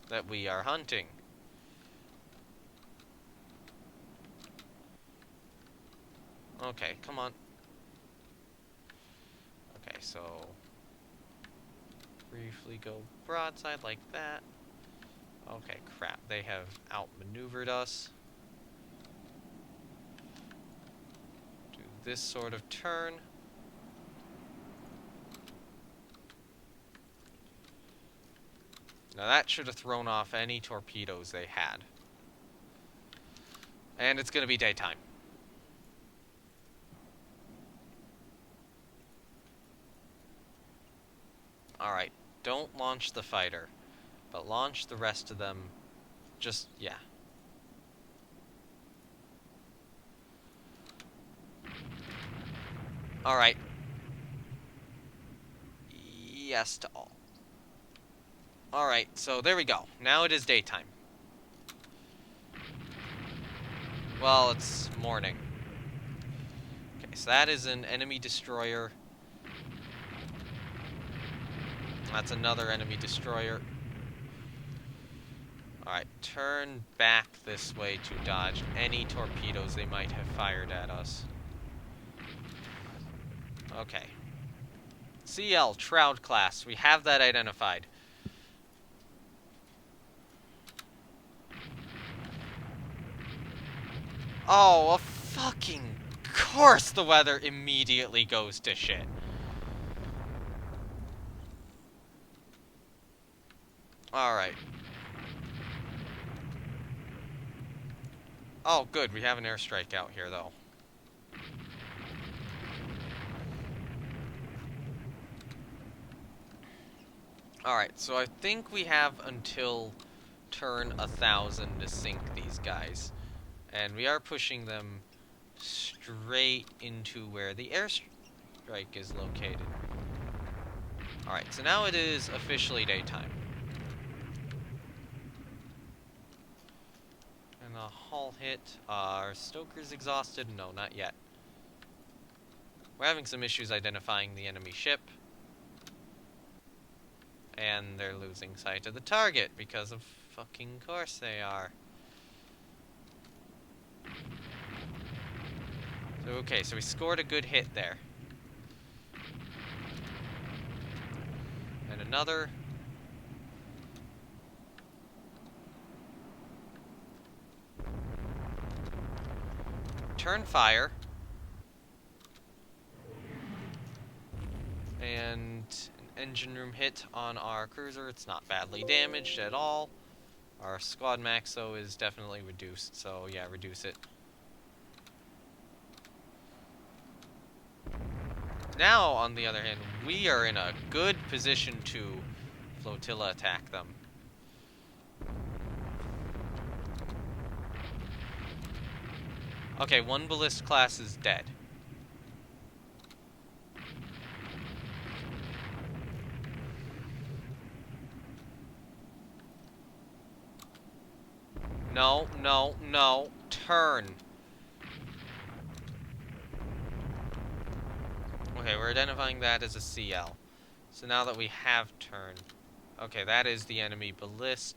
that we are hunting. Okay, come on. Okay, so briefly go broadside like that. Okay, crap. They have outmaneuvered us. Do this sort of turn. Now that should have thrown off any torpedoes they had. And it's going to be daytime. Alright, don't launch the fighter, but launch the rest of them. Just, yeah. Alright. Yes to all. Alright, so there we go. Now it is daytime. Well, it's morning. Okay, so that is an enemy destroyer. That's another enemy destroyer. Alright, turn back this way to dodge any torpedoes they might have fired at us. Okay. CL, Shroud class. We have that identified. Oh, of fucking course the weather immediately goes to shit. Alright. Oh, good. We have an airstrike out here, though. Alright, so I think we have until turn 1,000 to sink these guys. And we are pushing them straight into where the airstrike is located. Alright, so now it is officially daytime. And a hull hit. Are stokers exhausted? No, not yet. We're having some issues identifying the enemy ship. And they're losing sight of the target, because of fucking course they are. So, okay, so we scored a good hit there. And another. Turn fire. And an engine room hit on our cruiser. It's not badly damaged at all. Our squad max, though, is definitely reduced. So, yeah, reduce it. Now, on the other hand, we are in a good position to flotilla attack them. Okay, one ballist class is dead. No, no, no. Turn. Okay, we're identifying that as a CL. So now that we have turn. Okay, that is the enemy ballist.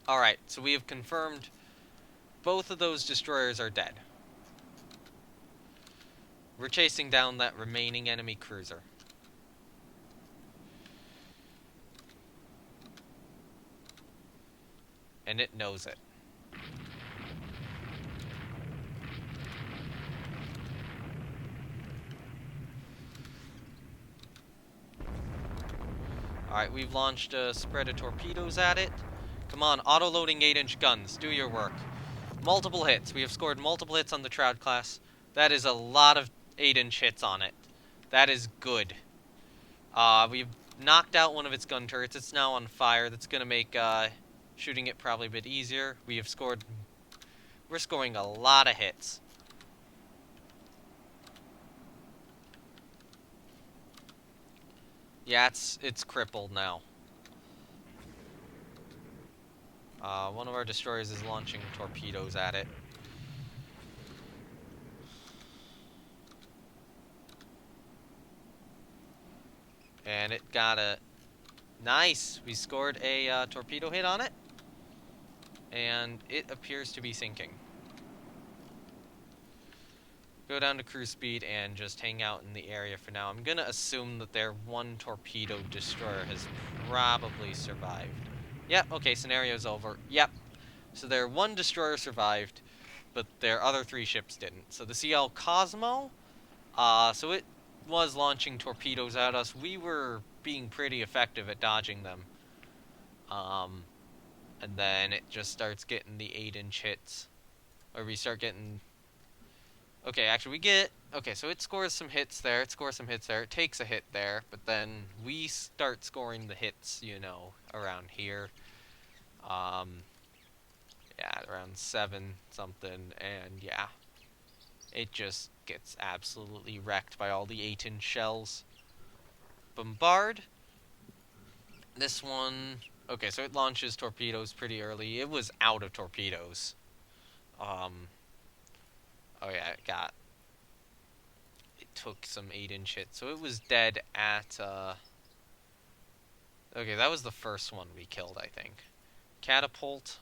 Alright, so we have confirmed both of those destroyers are dead. We're chasing down that remaining enemy cruiser. And it knows it. Alright, we've launched a spread of torpedoes at it. Come on, auto-loading 8-inch guns. Do your work. Multiple hits. We have scored multiple hits on the Shroud class. That is a lot of 8-inch hits on it. That is good. We've knocked out one of its gun turrets. It's now on fire. That's going to make shooting it probably a bit easier. We're scoring a lot of hits. Yeah, it's crippled now. One of our destroyers is launching torpedoes at it. And it got a... Nice! We scored a torpedo hit on it. And it appears to be sinking. Go down to cruise speed and just hang out in the area for now. I'm gonna assume that their one torpedo destroyer has probably survived. Yep, okay, scenario's over. Yep. So their one destroyer survived, but their other 3 ships didn't. So the CL Cosmo, so it was launching torpedoes at us. We were being pretty effective at dodging them. And then it just starts getting the 8-inch hits. Or we start getting... Okay, actually we get... Okay, so it scores some hits there, it scores some hits there, it takes a hit there, but then we start scoring the hits, you know, around here. Yeah, around 7 something, and yeah. It just gets absolutely wrecked by all the 8-inch shells. Bombard. This one... Okay, so it launches torpedoes pretty early. It was out of torpedoes. Oh yeah, it took some 8-inch hits. So it was dead at, Okay, that was the first one we killed, I think. Catapult.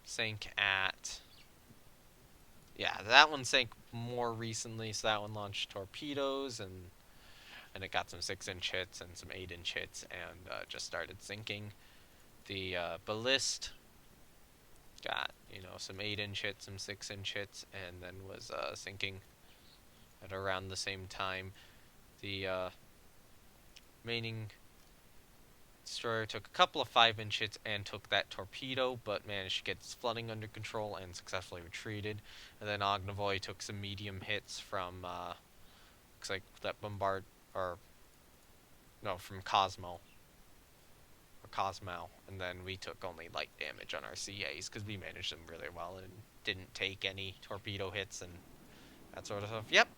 Sank at... Yeah, that one sank more recently, so that one launched torpedoes, and it got some 6-inch hits and some 8-inch hits, and just started sinking. The Ballist got, you know, some 8-inch hits, some 6-inch hits, and then was sinking at around the same time. The remaining destroyer took a couple of 5-inch hits and took that torpedo, but managed to get its flooding under control and successfully retreated. And then Ognivoy took some medium hits from, looks like that bombard, or, no, from Cosmo. Or Cosmo. And then we took only light damage on our CAs, because we managed them really well and didn't take any torpedo hits and that sort of stuff. Yep.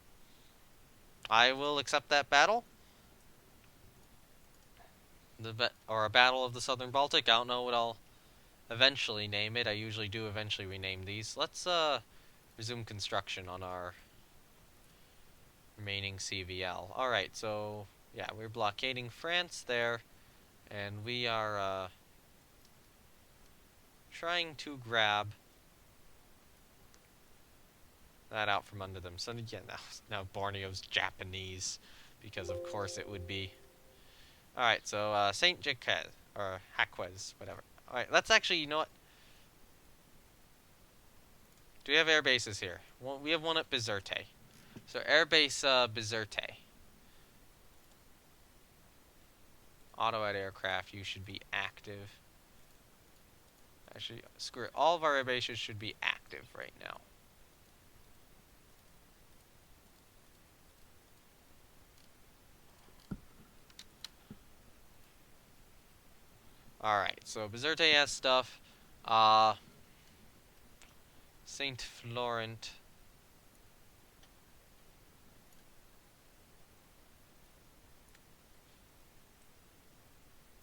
I will accept that battle. Or a Battle of the Southern Baltic. I don't know what I'll eventually name it. I usually do eventually rename these. Let's resume construction on our remaining CVL. Alright, so yeah, we're blockading France there, and we are trying to grab that out from under them. So yeah, now Borneo's Japanese, because of course it would be. Alright, so Saint Jacques, or Jaques, whatever. Alright, let's actually, you know what? Do we have air bases here? Well, we have one at Bizerte. So airbase Bizerte. Auto at aircraft, you should be active. Actually, screw it. All of our air bases should be active right now. Alright, so Bizerte has stuff. Saint Florent.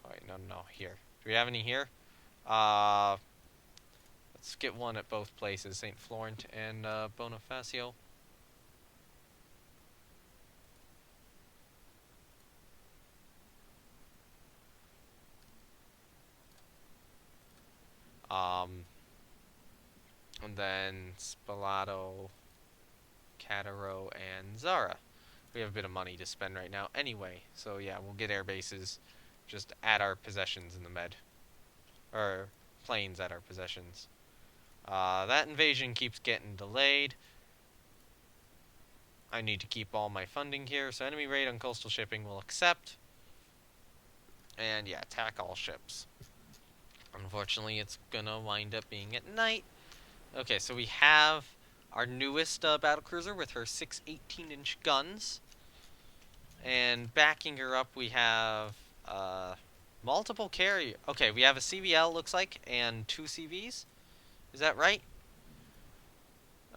Oh, wait, no, here. Do we have any here? Let's get one at both places, Saint Florent and Bonifacio. And then Spalato, Cataro, and Zara. We have a bit of money to spend right now anyway, so yeah, we'll get air bases just at our possessions in the med. Or planes at our possessions. That invasion keeps getting delayed. I need to keep all my funding here, so enemy raid on coastal shipping will accept. And yeah, attack all ships. Unfortunately, it's gonna wind up being at night. Okay, so we have our newest battlecruiser with her 6 18-inch guns. And backing her up, we have Multiple carrier. Okay, we have a CVL, looks like, and 2 CVs. Is that right?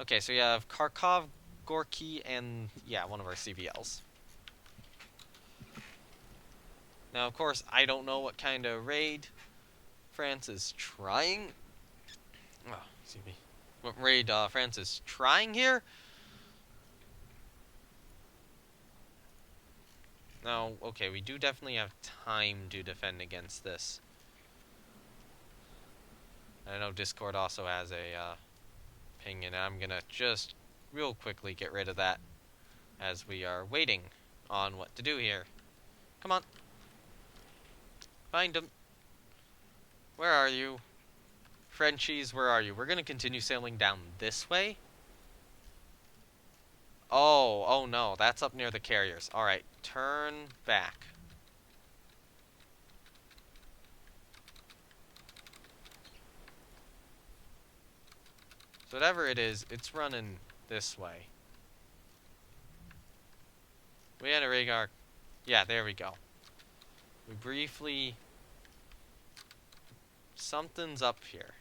Okay, so you have Kharkov, Gorky, and, yeah, one of our CVLs. Now, of course, I don't know what kind of raid France is trying. Oh, excuse me. What raid France is trying here. Now, okay, we do definitely have time to defend against this. I know Discord also has a ping, and I'm gonna just real quickly get rid of that as we are waiting on what to do here. Come on. Find him. Where are you? Frenchies, where are you? We're gonna continue sailing down this way. Oh no, that's up near the carriers. Alright, turn back. So whatever it is, it's running this way. We had a radar. Yeah, there we go. We briefly... Something's up here.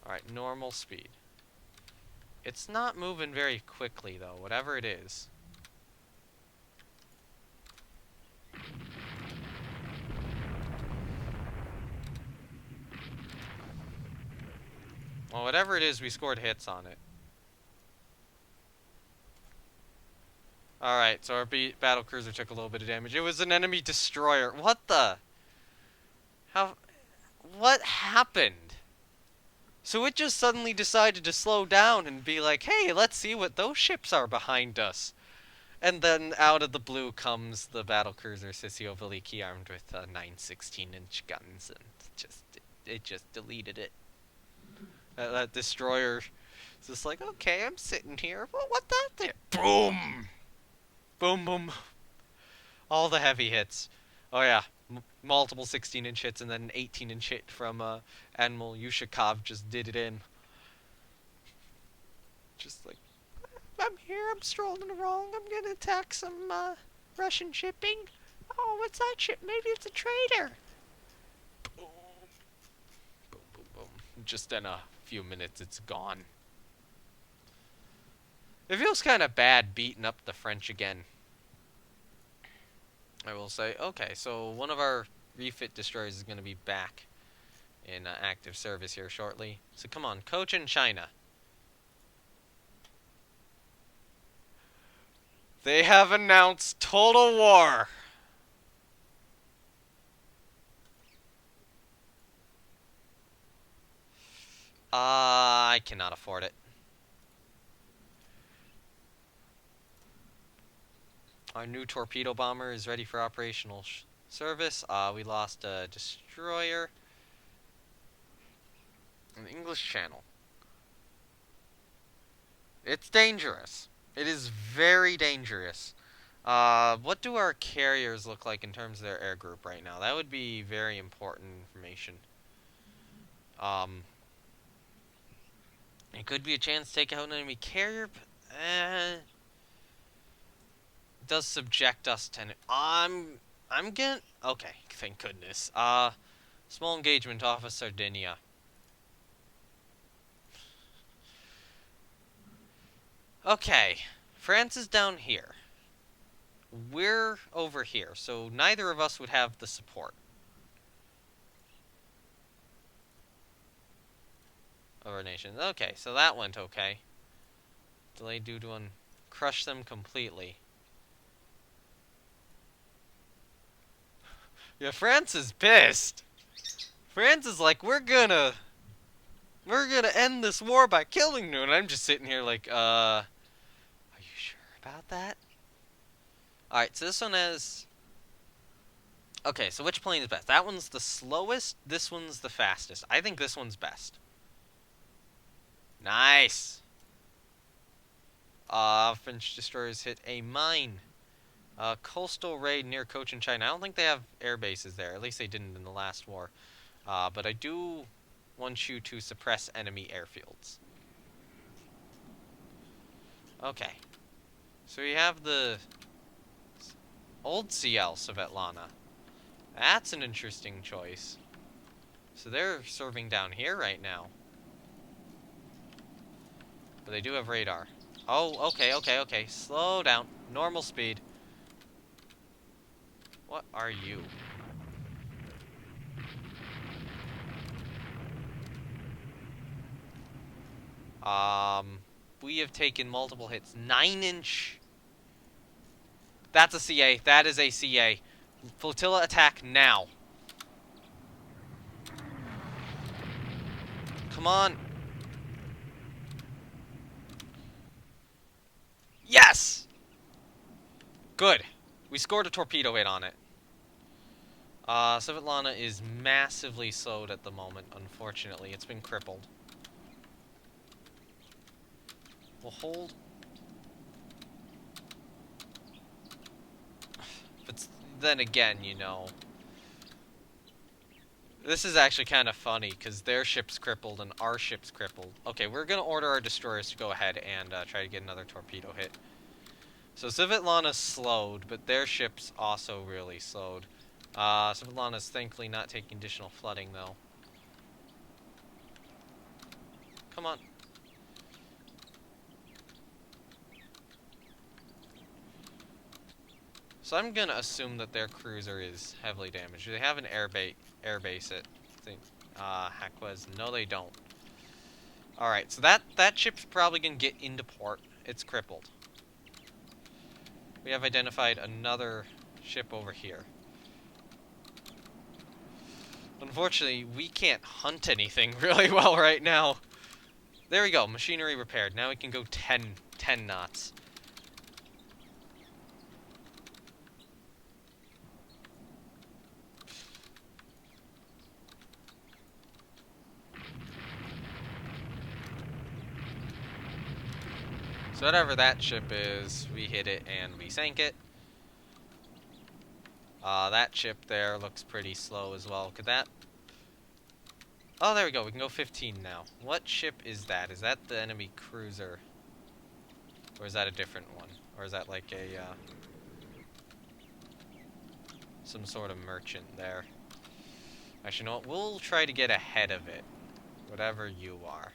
Alright, normal speed. It's not moving very quickly, though, whatever it is. Well, whatever it is, we scored hits on it. Alright, so our battlecruiser took a little bit of damage. It was an enemy destroyer. What the? How? What happened? So it just suddenly decided to slow down and be like, hey, let's see what those ships are behind us. And then out of the blue comes the battlecruiser Sissio Veliki armed with 9 16-inch guns, and it just deleted it. That destroyer is just like, okay, I'm sitting here. Well, what that there? Boom! Boom, boom. All the heavy hits. Oh yeah, multiple 16-inch hits, and then an 18-inch hit from Admiral Yushikov just did it in. Just like, I'm here, I'm strolling along, I'm gonna attack some Russian shipping. Oh, what's that ship? Maybe it's a trader. Boom. Boom, boom, boom. Just in a few minutes, it's gone. It feels kind of bad beating up the French again. I will say, okay, so one of our refit destroyers is going to be back in active service here shortly. So come on, Cochin China. They have announced total war. I cannot afford it. Our new torpedo bomber is ready for operational service. We lost a destroyer in the English Channel. It's dangerous. It is very dangerous. What do our carriers look like in terms of their air group right now? That would be very important information. It could be a chance to take out an enemy carrier, but it does subject us to... I'm gonna... Okay, thank goodness. Small engagement off of Sardinia. Okay, France is down here. We're over here, so neither of us would have the support of our nation. Okay, so that went okay. Delayed due to crush them completely. Yeah, France is pissed. France is like, we're gonna end this war by killing you, and I'm just sitting here like, are you sure about that? Alright, so this one has... Okay, so which plane is best? That one's the slowest, this one's the fastest. I think this one's best. Nice! French destroyers hit a mine. Coastal raid near Cochin China. I don't think they have air bases there. At least they didn't in the last war. But I do want you to suppress enemy airfields. Okay. So we have the Old CL Svetlana. That's an interesting choice. So they're serving down here right now. But they do have radar. Oh, okay. Slow down. Normal speed. What are you? We have taken multiple hits. 9-inch. That's a CA. That is a CA. Flotilla attack now. Come on. Yes! Good. We scored a torpedo hit on it. Svetlana is massively slowed at the moment, unfortunately. It's been crippled. We'll hold. But then again, you know. This is actually kind of funny, because their ship's crippled and our ship's crippled. Okay, we're going to order our destroyers to go ahead and try to get another torpedo hit. So Svetlana's slowed, but their ship's also really slowed. Svetlana's thankfully not taking additional flooding, though. Come on. So I'm gonna assume that their cruiser is heavily damaged. They have an air base at Haquez. No, they don't. All right, so that ship's probably gonna get into port. It's crippled. We have identified another ship over here. Unfortunately, we can't hunt anything really well right now. There we go, machinery repaired. Now we can go 10 knots. So whatever that ship is, we hit it and we sank it. That ship there looks pretty slow as well. Could that... Oh, there we go. We can go 15 now. What ship is that? Is that the enemy cruiser? Or is that a different one? Or is that like a, some sort of merchant there? Actually, you know what? We'll try to get ahead of it. Whatever you are.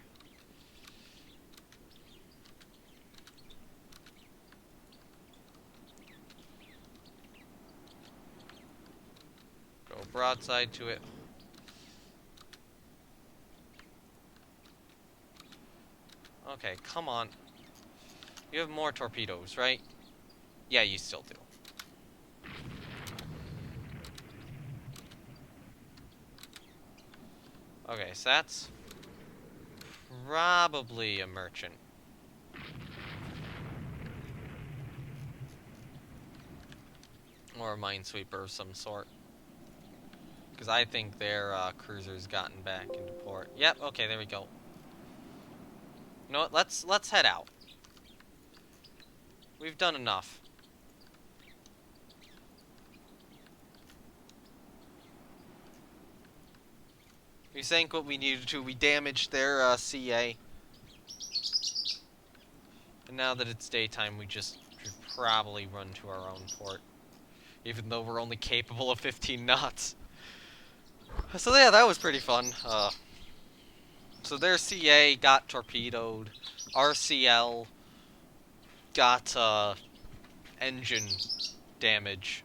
Go broadside to it. Okay, come on. You have more torpedoes, right? Yeah, you still do. Okay, so that's probably a merchant. Or a minesweeper of some sort. Because I think their cruiser's gotten back into port. Yep, okay, there we go. You know what, let's head out. We've done enough. We sank what we needed to. We damaged their CA. And now that it's daytime, we just should probably run to our own port. Even though we're only capable of 15 knots. So yeah, that was pretty fun. So their CA got torpedoed. Our CL got engine damage.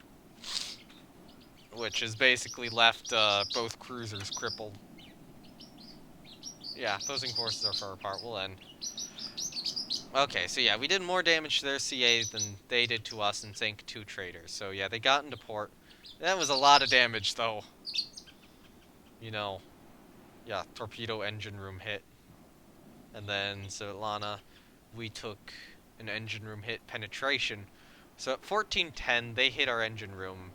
Which has basically left both cruisers crippled. Yeah, opposing forces are far apart. We'll end. Okay, so yeah, we did more damage to their CA than they did to us and sank 2 traders. So yeah, they got into port. That was a lot of damage, though. You know, yeah, torpedo engine room hit. And then Svetlana, we took an engine room hit penetration. So at 1410, they hit our engine room.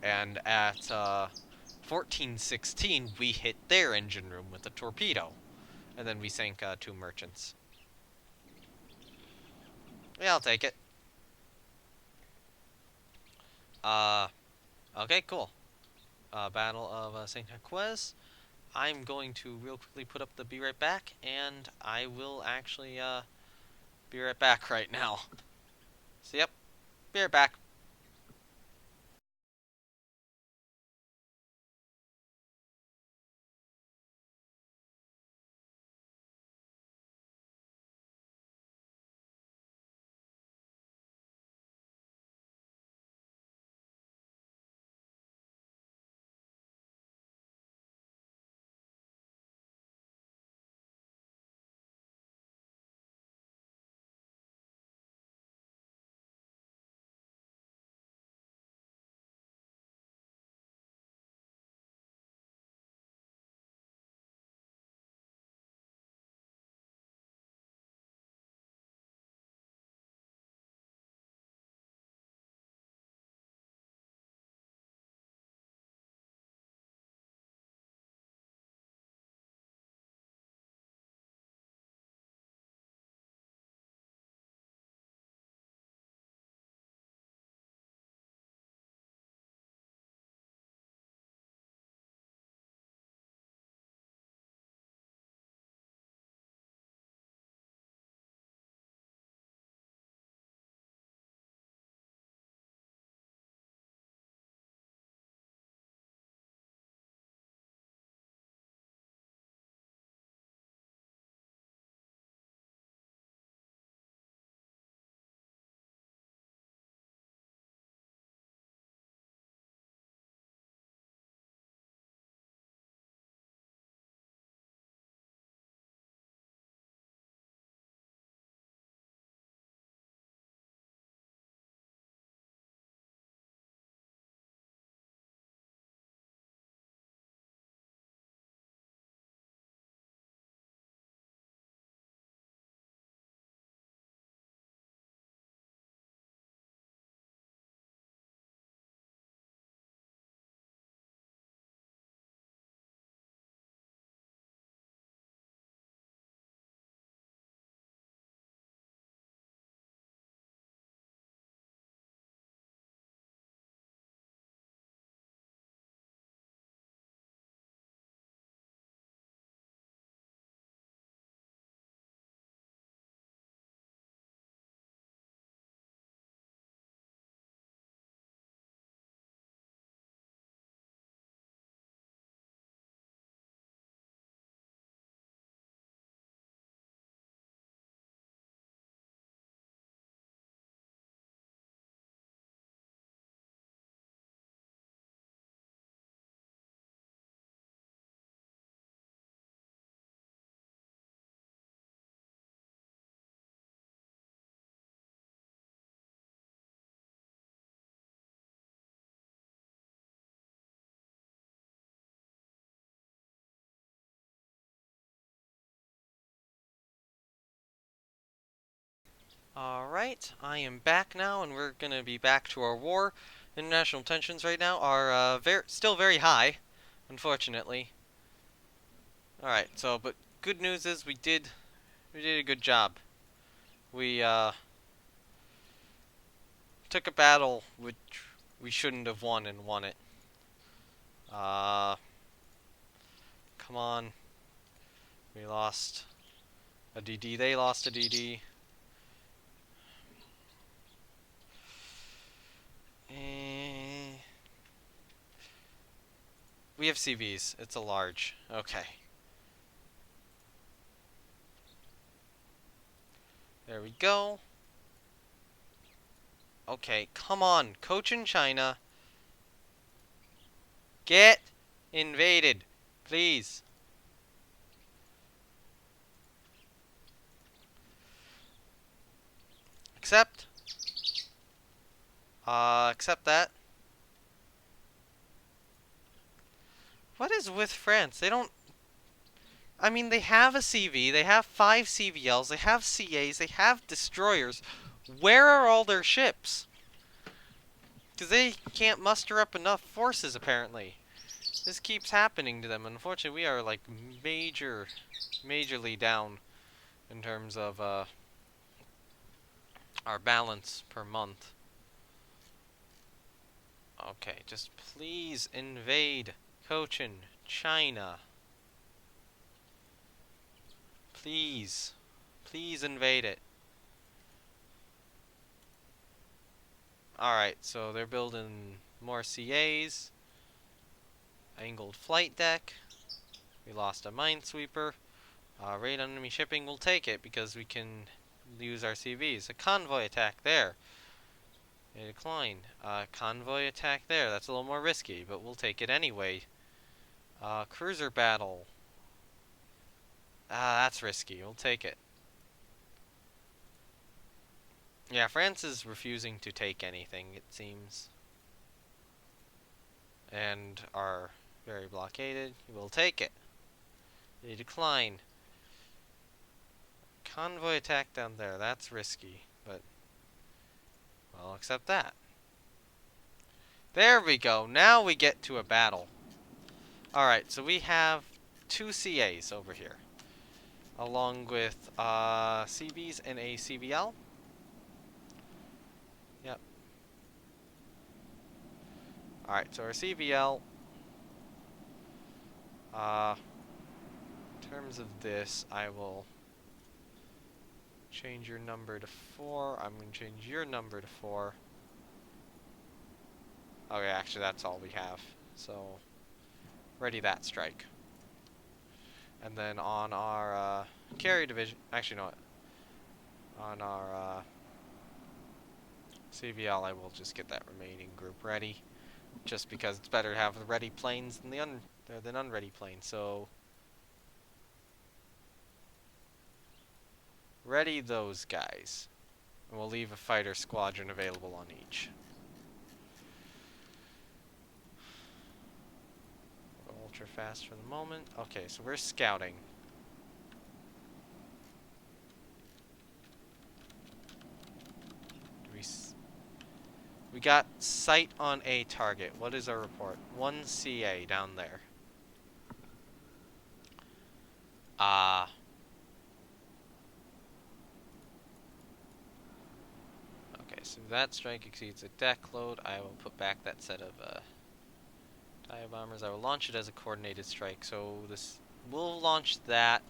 And at 1416, we hit their engine room with a torpedo. And then we sank 2 merchants. Yeah, I'll take it. Okay, cool. Battle of St. Jaquez. I'm going to real quickly put up the be right back, and I will actually be right back right now. So yep, be right back. Alright, I am back now, and we're gonna be back to our war. International tensions right now are still very high, unfortunately. Alright, but good news is we did a good job. We took a battle which we shouldn't have won and won it. Uh, come on. We lost a DD, they lost a DD. We have CVs. It's a large. Okay. There we go. Okay, come on. Cochin China. Get invaded. Please. Accept. Accept that. What is with France? They don't... I mean, they have a CV, they have 5 CVLs, they have CAs, they have destroyers. Where are all their ships? Because they can't muster up enough forces, apparently. This keeps happening to them. Unfortunately, we are, like, majorly down in terms of, our balance per month. Okay, just please invade Cochin China. Please. Please invade it. Alright, so they're building more CAs. Angled flight deck. We lost a minesweeper. Raid on enemy shipping, we'll take it because we can use our CVs. A convoy attack there. A decline. Convoy attack there. That's a little more risky, but we'll take it anyway. Cruiser battle. That's risky. We'll take it. Yeah, France is refusing to take anything, it seems. And are very blockaded. We'll take it. They decline. Convoy attack down there. That's risky, but I'll accept that. There we go. Now we get to a battle. Alright, so we have 2 CAs over here, along with CBs and a CVL. Yep. Alright, so our CVL, in terms of this, I will change your number to 4. I'm going to change your number to 4. Okay, actually that's all we have. So, ready that strike. And then on our carry division, actually no, on our CVL I will just get that remaining group ready. Just because it's better to have the ready planes than unready planes. So, ready those guys. And we'll leave a fighter squadron available on each. Ultra fast for the moment. Okay, so we're scouting. We got sight on a target. What is our report? 1 CA down there. Okay, so that strike exceeds the deck load. I will put back that set of dive bombers. I will launch it as a coordinated strike. So we'll launch that.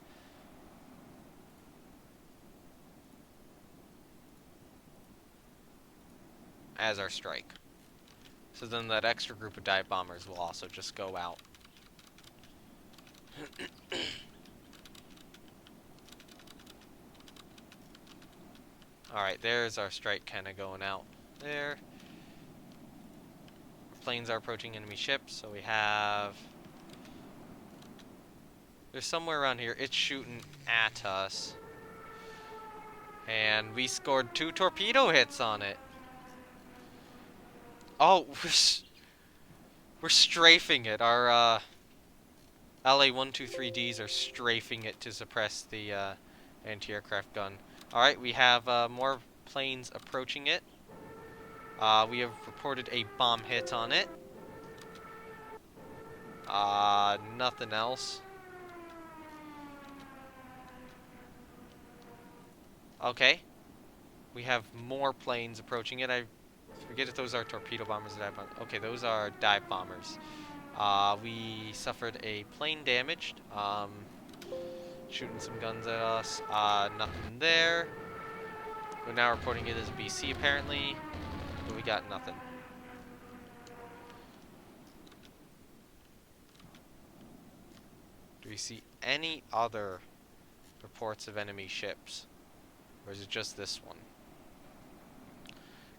As our strike. So then that extra group of dive bombers will also just go out. Alright, there's our strike kind of going out there. Planes are approaching enemy ships, so we have... There's somewhere around here. It's shooting at us. And we scored 2 torpedo hits on it. Oh, we're strafing it. Our LA-123Ds are strafing it to suppress the anti-aircraft gun. Alright, we have more planes approaching it. We have reported a bomb hit on it. Nothing else. Okay. We have more planes approaching it. I forget if those are torpedo bombers or dive bombers. Okay, those are dive bombers. We suffered a plane damaged. Shooting some guns at us. Nothing there. We're now reporting it as BC apparently, but we got nothing. Do we see any other reports of enemy ships? Or is it just this one?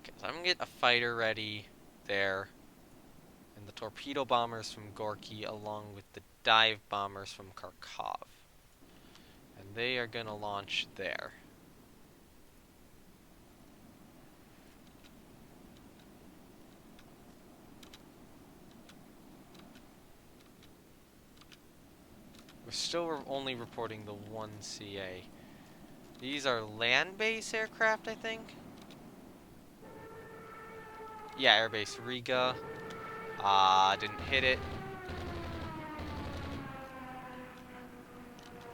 Okay, so I'm gonna get a fighter ready there. And the torpedo bombers from Gorky along with the dive bombers from Kharkov. And they are gonna launch there. We're still only reporting the one CA. These are land-based aircraft, I think? Yeah, airbase Riga. Didn't hit it.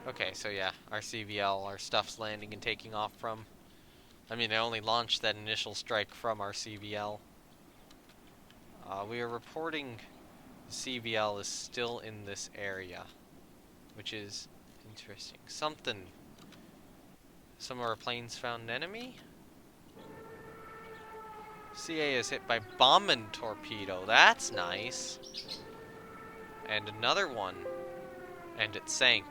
Okay, so yeah, our CVL, our stuff's landing and taking off from. I mean, I only launched that initial strike from our CVL. We are reporting the CVL is still in this area, which is interesting. Some of our planes found an enemy. CA is hit by bomb and torpedo. That's nice. And another one. And it sank.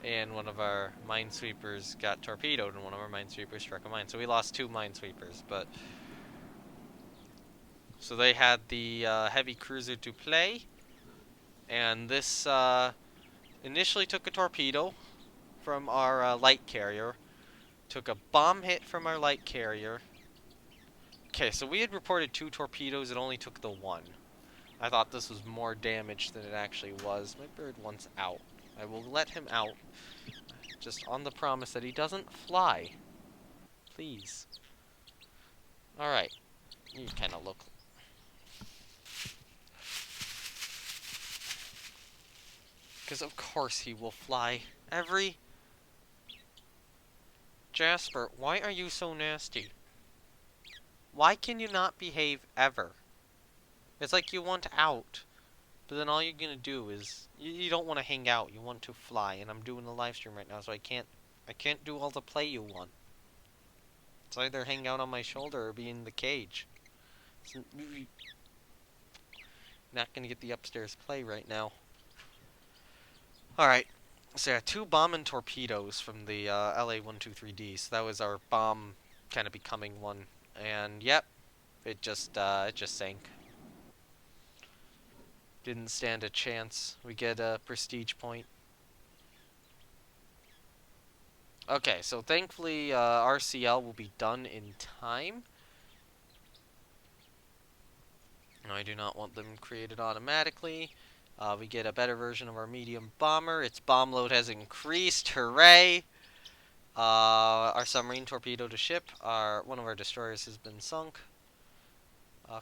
And one of our minesweepers got torpedoed, and one of our minesweepers struck a mine. So we lost 2 minesweepers, but... So they had the heavy cruiser to play. And this initially took a torpedo from our light carrier. Took a bomb hit from our light carrier. Okay, so we had reported 2 torpedoes, it only took the 1. I thought this was more damage than it actually was. My bird wants out. I will let him out. Just on the promise that he doesn't fly. Please. Alright. You kind of look... Because of course he will fly. Jasper, why are you so nasty? Why can you not behave ever? It's like you want out. But then all you're gonna do is... You don't want to hang out. You want to fly. And I'm doing a live stream right now, so I can't do all the play you want. It's either hang out on my shoulder or be in the cage. Not gonna get the upstairs play right now. Alright. So yeah, 2 bomb and torpedoes from the LA-123D. So that was our bomb kind of becoming one. And yep, it just sank. Didn't stand a chance. We get a prestige point. Okay, so thankfully RCL will be done in time. No, I do not want them created automatically. We get a better version of our medium bomber. Its bomb load has increased. Hooray! Our submarine torpedo to ship. One of our destroyers has been sunk.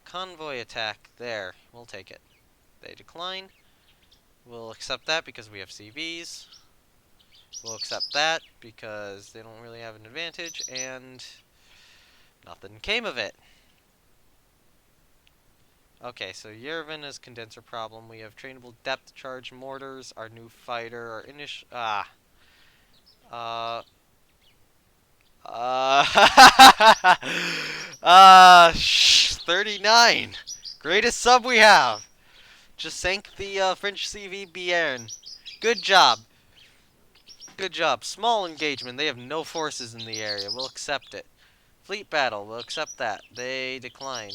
Convoy attack. There. We'll take it. They decline. We'll accept that because we have CVs. We'll accept that because they don't really have an advantage, and nothing came of it. Okay, so Yerevan is condenser problem. We have trainable depth charge mortars. Our new fighter, our initial... 39! Greatest sub we have! Just sank the French CV Bierne. Good job. Good job. Small engagement. They have no forces in the area. We'll accept it. Fleet battle. We'll accept that. They decline.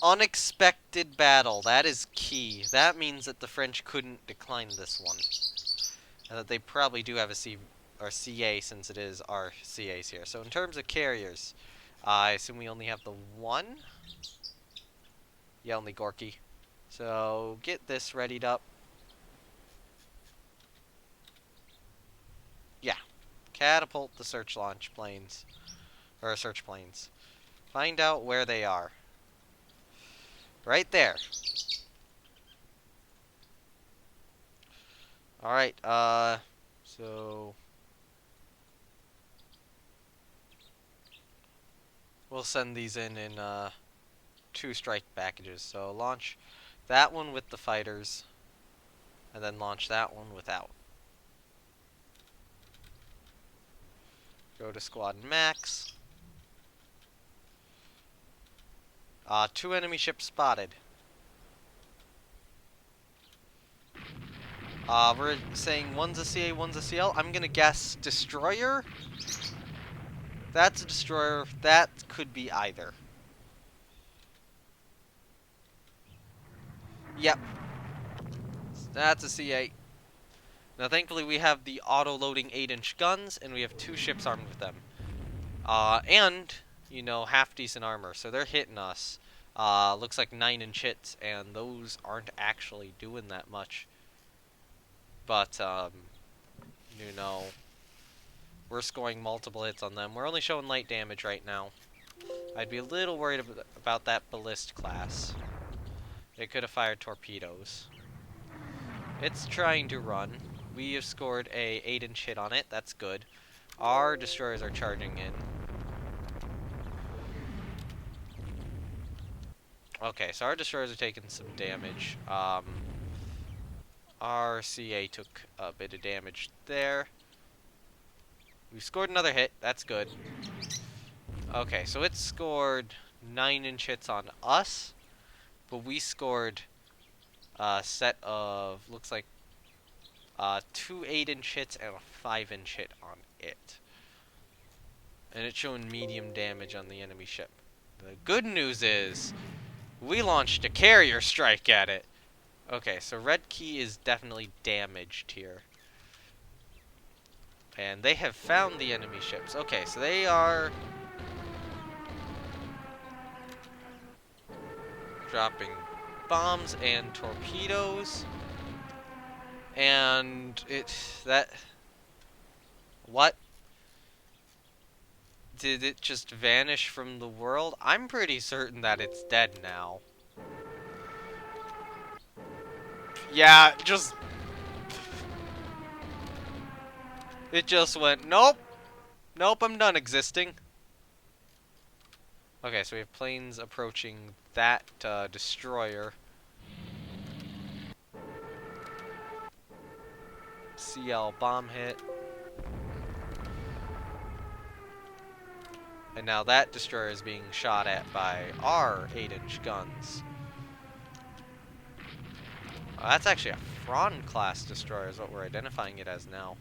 Unexpected battle. That is key. That means that the French couldn't decline this one. And that they probably do have a CA since it is our CAs here. So in terms of carriers, I assume we only have the 1? Yeah, only Gorky. So get this readied up. Yeah. Catapult the search launch planes. Or search planes. Find out where they are. Right there. Alright, so we'll send these in 2 strike packages. So launch that one with the fighters, and then launch that one without. Go to squad max. 2 enemy ships spotted. We're saying one's a CA, one's a CL. I'm gonna guess destroyer. That's a destroyer. That could be either. Yep. That's a CA. Now, thankfully, we have the auto-loading 8-inch guns, and we have 2 ships armed with them. And, you know, half-decent armor, so they're hitting us. Looks like 9-inch hits, and those aren't actually doing that much. But, you know, we're scoring multiple hits on them. We're only showing light damage right now. I'd be a little worried about that ballist class. It could have fired torpedoes. It's trying to run. We have scored a 8-inch hit on it. That's good. Our destroyers are charging in. Okay, so our destroyers are taking some damage. Our CA took a bit of damage there. We scored another hit. That's good. Okay, so it scored 9-inch hits on us, but we scored a set of, looks like, 2 8-inch hits and a 5-inch hit on it. And it's showing medium damage on the enemy ship. The good news is, we launched a carrier strike at it. Okay, so red key is definitely damaged here. And they have found the enemy ships. Okay, so they are dropping bombs and torpedoes. And what? Did it just vanish from the world? I'm pretty certain that it's dead now. Yeah, it just went, nope. Nope, I'm done existing. Okay, so we have planes approaching that destroyer. CL bomb hit. And now that destroyer is being shot at by our 8-inch guns. That's actually a Fron class destroyer is what we're identifying it as now.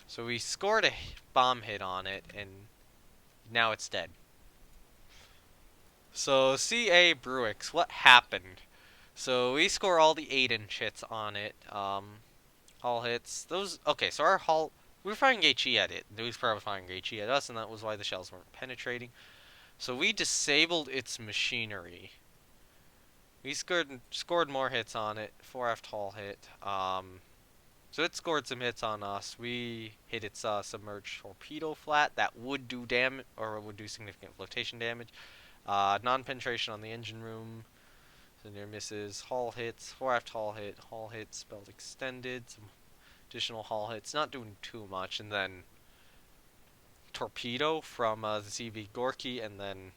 So we scored a bomb hit on it, and now it's dead. So CA Bruix, what happened? So we score all the 8-inch hits on it. Hull hits. Those, okay, so our hull, we were firing HE at it. It was probably firing HE at us, and that was why the shells weren't penetrating. So we disabled its machinery. We scored more hits on it. 4 aft hull hit. So it scored some hits on us. We hit its submerged torpedo flat. That would do damage, or would do significant flotation damage. Non-penetration on the engine room. So near misses. Hull hits. 4 aft hull hit. Spelled extended. Some additional hull hits. Not doing too much. And then torpedo from the CV Gorky, and then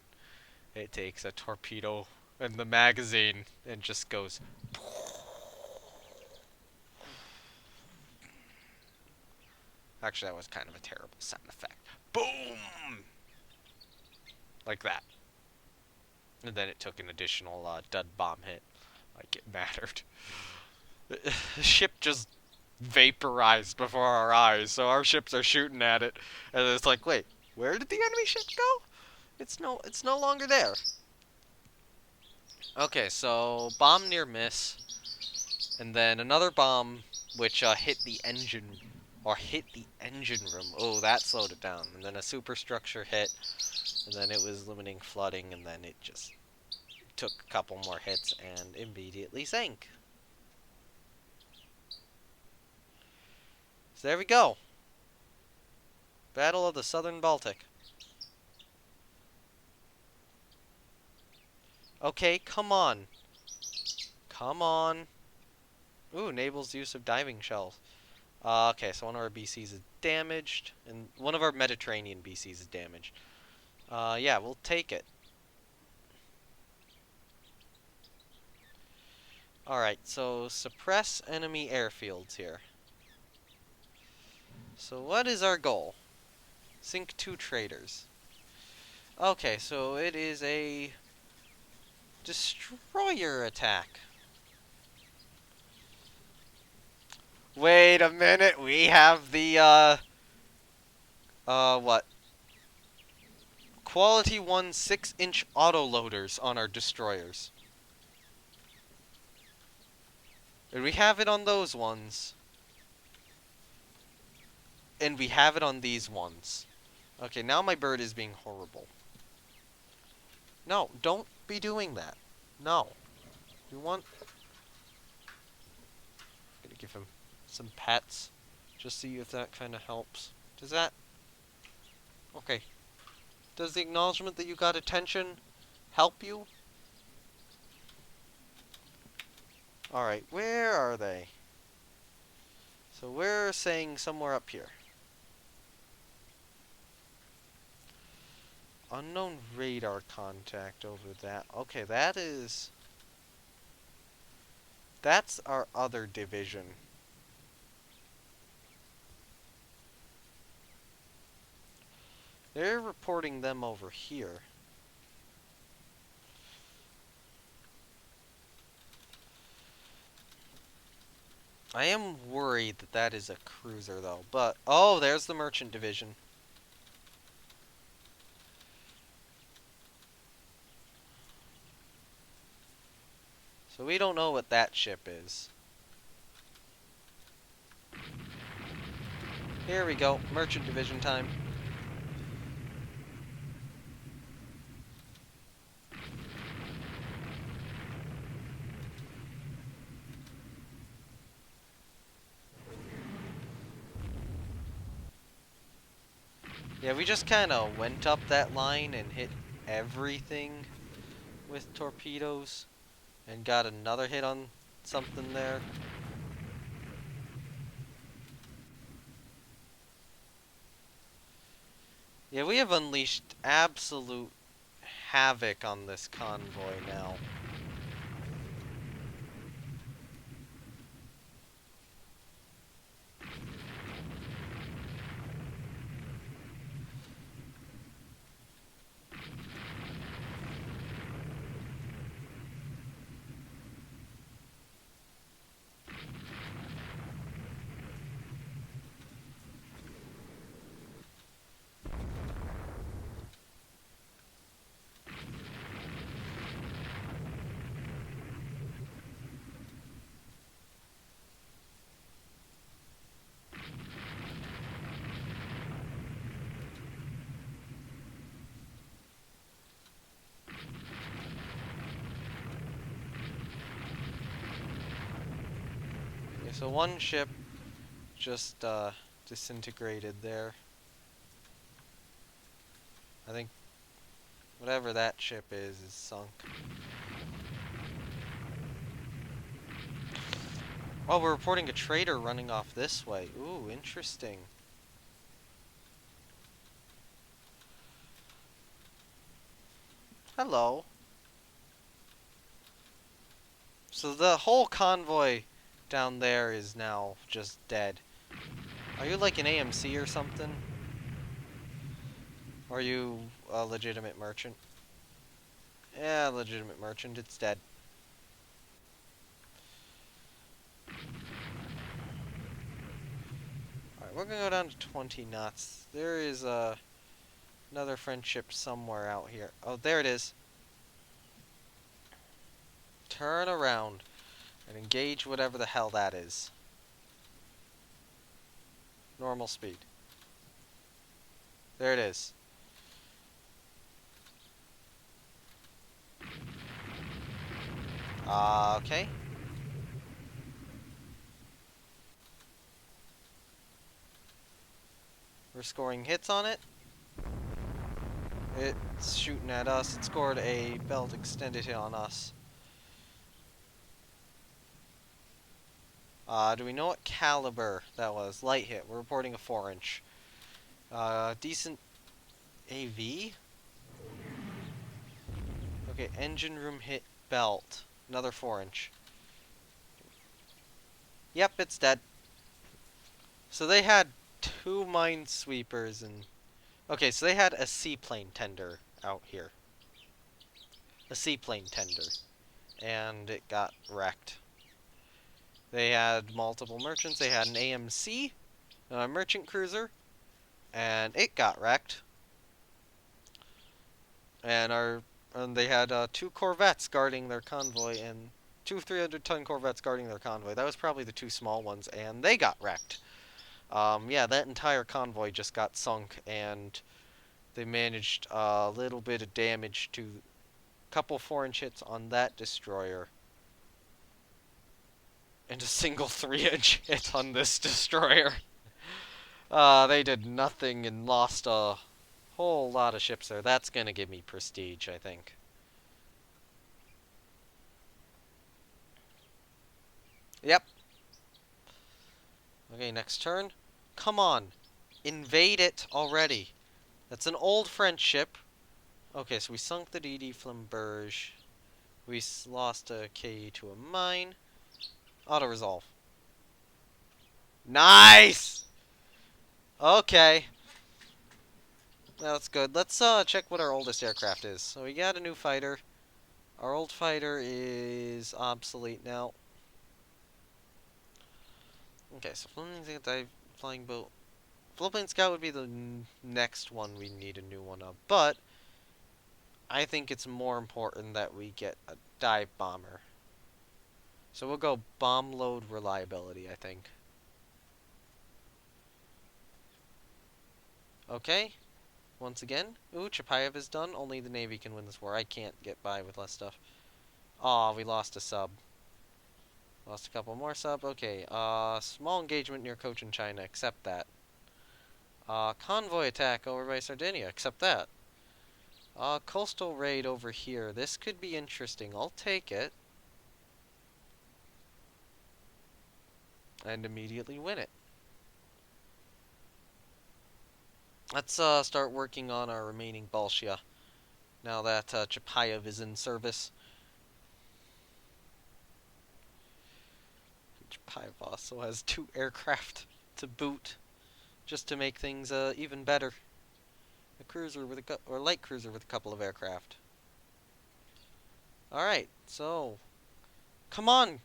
it takes a torpedo in the magazine and just goes. Actually, that was kind of a terrible sound effect. Boom! Like that. And then it took an additional dud bomb hit. Like it mattered. The ship just vaporized before our eyes, so our ships are shooting at it, and it's like, wait, where did the enemy ship go? It's no longer there. Okay, so bomb near miss, and then another bomb which hit the engine room. Oh, that slowed it down. And then a superstructure hit, and then it was limiting flooding, and then it just took a couple more hits and immediately sank. So there we go. Battle of the Southern Baltic. Okay, come on. Come on. Ooh, enables the use of diving shells. Okay, so one of our BCs is damaged, and one of our Mediterranean BCs is damaged. Yeah, we'll take it. Alright, so suppress enemy airfields here. So what is our goal? Sink 2 traders. Okay, so it is a destroyer attack. Wait a minute, we have the, what? Quality 1 6-inch autoloaders on our destroyers. And we have it on those ones. And we have it on these ones. Okay, now my bird is being horrible. No, don't be doing that. No. You want... I'm gonna give him some pets. Just see if that kind of helps. Does that... Okay. Does the acknowledgement that you got attention help you? Alright, where are they? So we're saying somewhere up here. Unknown radar contact over that. Okay, that is... That's our other division. They're reporting them over here. I am worried that that is a cruiser, though. But, oh, there's the merchant division. So we don't know what that ship is. Here we go. Merchant division time. Yeah, we just kind of went up that line and hit everything with torpedoes. And got another hit on something there. Yeah, we have unleashed absolute havoc on this convoy now. Okay, so one ship just disintegrated there. I think whatever that ship is sunk. Oh, we're reporting a trader running off this way. Ooh, interesting. Hello. So the whole convoy down there is now just dead. Are you like an AMC or something? Or are you a legitimate merchant? Yeah, legitimate merchant. It's dead. Alright, we're gonna go down to 20 knots. There is another French ship somewhere out here. Oh, there it is. Turn around and engage whatever the hell that is. Normal speed. There it is. Okay. We're scoring hits on it. It's shooting at us. It scored a belt extended hit on us. Do we know what caliber that was? Light hit. We're reporting a 4-inch. Decent AV? Okay, engine room hit belt. Another 4-inch. Yep, it's dead. So they had 2 minesweepers and... Okay, so they had a seaplane tender out here. A seaplane tender. And it got wrecked. They had multiple merchants. They had an AMC, a merchant cruiser, and it got wrecked. And they had 2 corvettes guarding their convoy, and 2 300-ton corvettes guarding their convoy. That was probably the 2 small ones, and they got wrecked. Yeah, that entire convoy just got sunk, and they managed a little bit of damage to a couple 4-inch hits on that destroyer. And a single 3-inch hit on this destroyer. They did nothing and lost a whole lot of ships there. That's gonna give me prestige, I think. Yep. Okay, next turn. Come on. Invade it already. That's an old French ship. Okay, so we sunk the DD Flamberge. We lost a KE to a mine. Auto-resolve. Nice! Okay. That's good. Let's check what our oldest aircraft is. So we got a new fighter. Our old fighter is obsolete now. Okay, so flying boat. Floatplane Scout would be the next one we need a new one of. But I think it's more important that we get a dive bomber. So we'll go bomb load reliability, I think. Okay. Once again. Ooh, Chapayev is done. Only the Navy can win this war. I can't get by with less stuff. Aw, we lost a sub. Lost a couple more sub. Okay, small engagement near Cochin China. Accept that. Convoy attack over by Sardinia. Accept that. Coastal raid over here. This could be interesting. I'll take it. And immediately win it. Let's start working on our remaining Bolshia. Now that Chapayev is in service. Chapayev also has 2 aircraft to boot, just to make things even better. A cruiser with or light cruiser with a couple of aircraft. All right, so come on.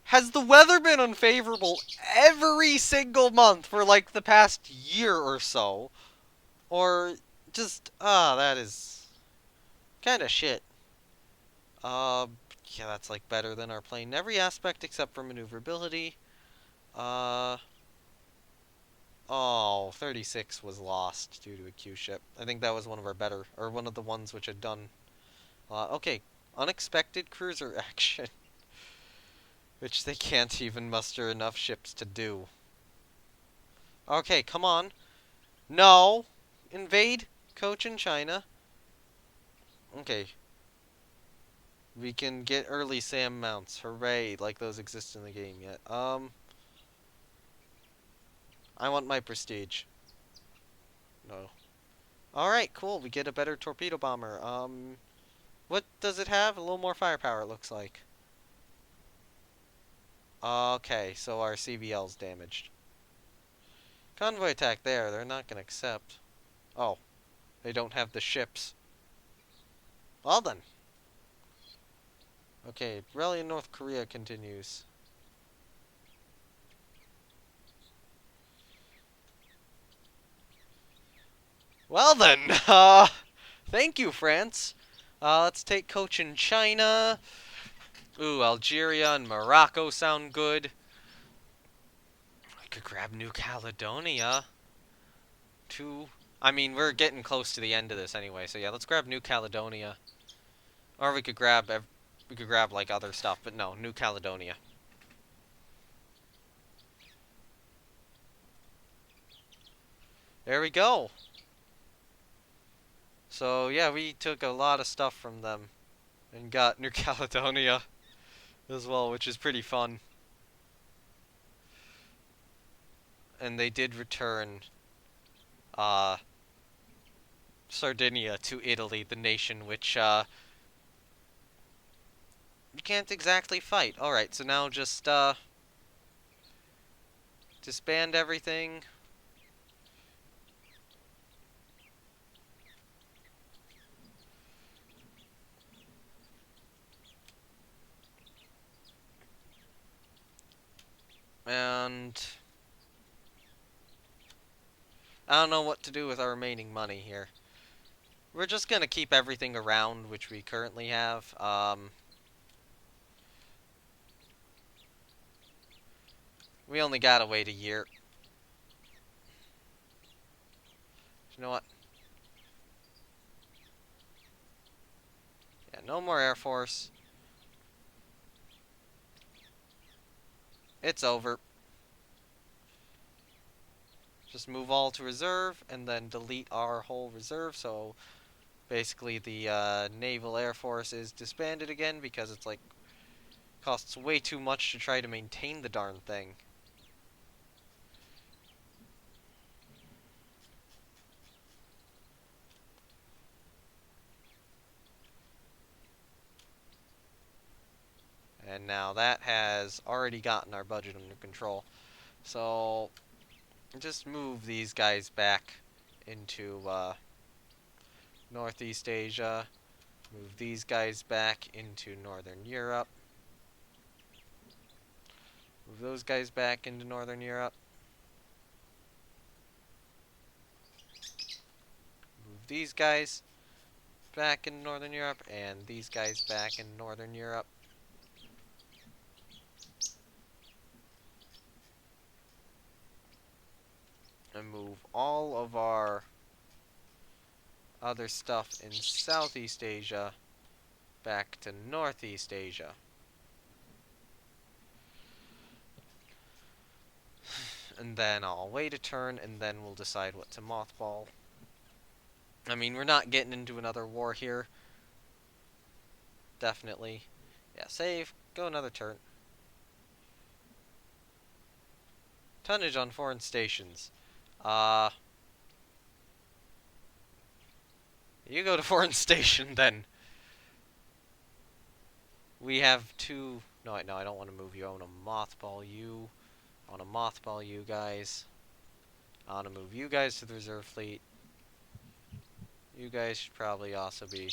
Has the weather been unfavorable every single month for like the past year or so? Or just, that is kind of shit. Yeah, that's like better than our plane in every aspect except for maneuverability. Oh, 36 was lost due to a Q ship. I think that was one of our better, or one of the ones which had done. Okay, unexpected cruiser action. Which they can't even muster enough ships to do. Okay, come on. No! Invade Cochin China. Okay. We can get early SAM mounts. Hooray, like those exist in the game yet. I want my prestige. No. Alright, cool. We get a better torpedo bomber. What does it have? A little more firepower, it looks like. Okay, so our CVL's damaged. Convoy attack there. They're not going to accept. Oh. They don't have the ships. Well then. Okay, rally in North Korea continues. Well then, thank you, France. Let's take Cochin China. Ooh, Algeria and Morocco sound good. I could grab New Caledonia. I mean, we're getting close to the end of this anyway, so yeah, let's grab New Caledonia. Or we could grab like other stuff, but no, New Caledonia. There we go. So yeah, we took a lot of stuff from them and got New Caledonia as well, which is pretty fun. And they did return uh, Sardinia to Italy, the nation which you can't exactly fight. Alright, so now just disband everything. And I don't know what to do with our remaining money here. We're just gonna keep everything around which we currently have. We only gotta wait a year. You know what? Yeah, no more Air Force. It's over. Just move all to reserve and then delete our whole reserve. So basically the Naval Air Force is disbanded again because it's like costs way too much to try to maintain the darn thing. And now that has already gotten our budget under control. So just move these guys back into Northeast Asia. Move these guys back into Northern Europe. Move those guys back into Northern Europe. Move these guys back in Northern Europe, and these guys back in Northern Europe. And move all of our other stuff in Southeast Asia back to Northeast Asia. And then I'll wait a turn, and then we'll decide what to mothball. I mean, we're not getting into another war here. Definitely. Yeah, save. Go another turn. Tonnage on foreign stations. You go to foreign station, then. We have two... No, I don't want to move you. I want to mothball you. I want to mothball you guys. I want to move you guys to the reserve fleet. You guys should probably also be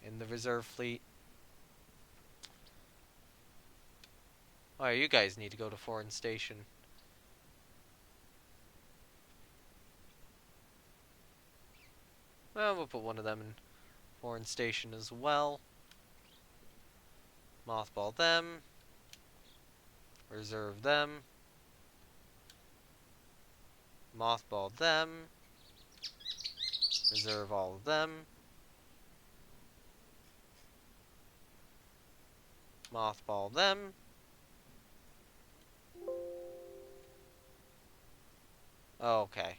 in the reserve fleet. Oh, you guys need to go to foreign station. Well, we'll put one of them in foreign station as well. Mothball them. Reserve them. Mothball them. Reserve all of them. Mothball them. Okay.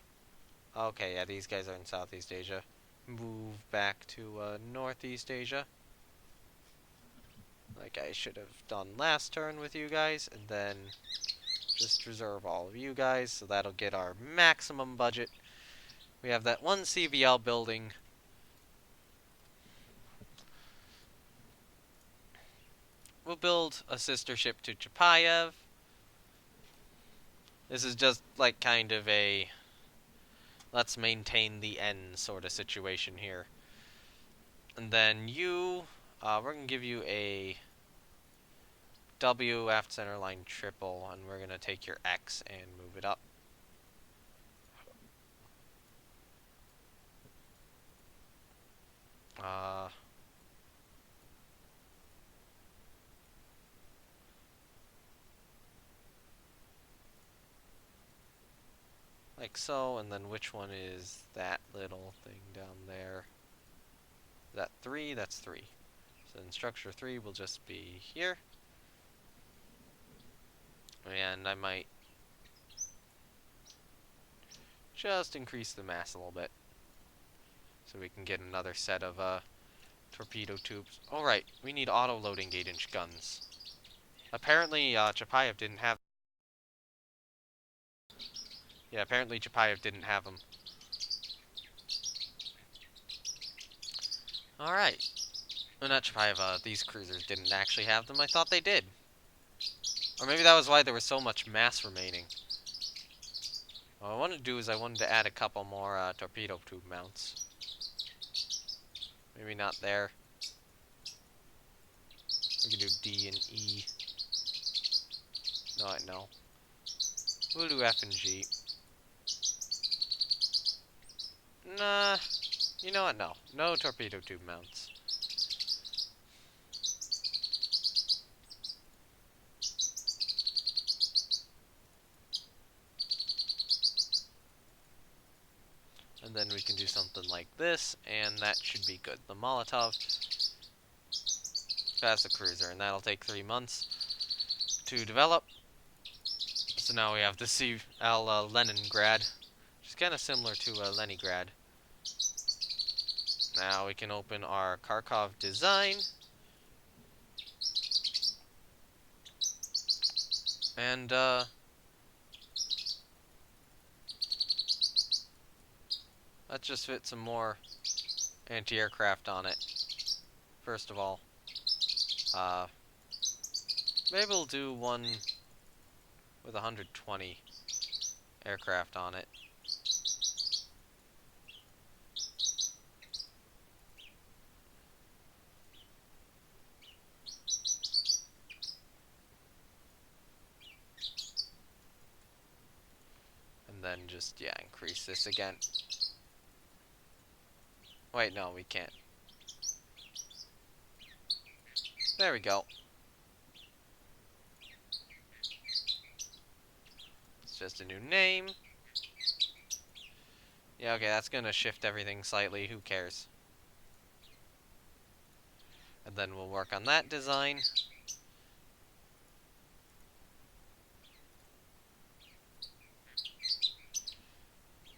Okay, yeah, these guys are in Southeast Asia. Move back to Northeast Asia. Like I should have done last turn with you guys, and then just reserve all of you guys, so that'll get our maximum budget. We have that one CVL building. We'll build a sister ship to Chapayev. This is just like kind of a let's maintain the end sort of situation here. And then you, we're going to give you a W aft center line triple, and we're going to take your X and move it up. Like so, and then which one is that little thing down there? Is that 3? That's 3. So then structure 3 will just be here. And I might just increase the mass a little bit. So we can get another set of torpedo tubes. Alright, we need auto-loading 8-inch guns. Apparently, Chapayev didn't have... Yeah, apparently Chapayev didn't have them. Alright. Well, not Chapayev, these cruisers didn't actually have them. I thought they did. Or maybe that was why there was so much mass remaining. What I wanted to do is I wanted to add a couple more torpedo tube mounts. Maybe not there. We could do D and E. No. We'll do F and G. Nah. You know what? No. No torpedo tube mounts. And then we can do something like this, and that should be good. The Molotov past the cruiser, and that'll take 3 months to develop. So now we have the CL Leningrad, which is kind of similar to Leningrad. Now we can open our Kharkov design. And, let's just fit some more anti-aircraft on it, first of all. Maybe we'll do one with 120 aircraft on it. And then just, yeah, increase this again. Wait, no, we can't. There we go. It's just a new name. Yeah, okay, that's gonna shift everything slightly. Who cares? And then we'll work on that design.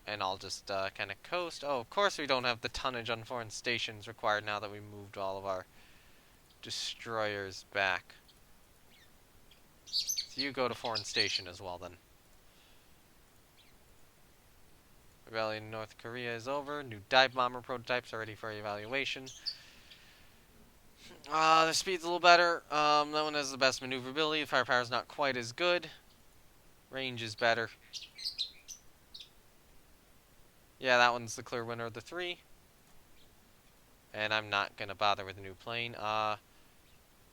And I'll just kind of coast. Oh, of course we don't have the tonnage on foreign stations required now that we moved all of our destroyers back. So you go to foreign station as well then. Rebellion in North Korea is over. New dive bomber prototypes are ready for evaluation. The speed's a little better. That one has the best maneuverability. Firepower is not quite as good. Range is better. Yeah, that one's the clear winner of the 3. And I'm not gonna bother with a new plane.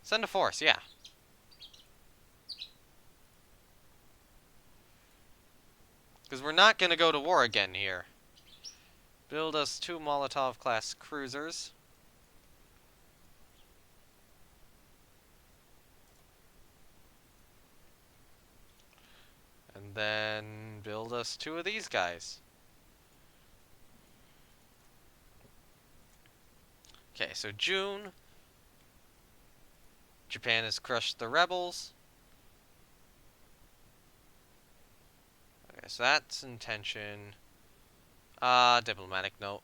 Send a force, yeah. Because we're not gonna go to war again here. Build us 2 Molotov-class cruisers. And then build us 2 of these guys. Okay, so June. Japan has crushed the rebels. Okay, so that's intention. Diplomatic note.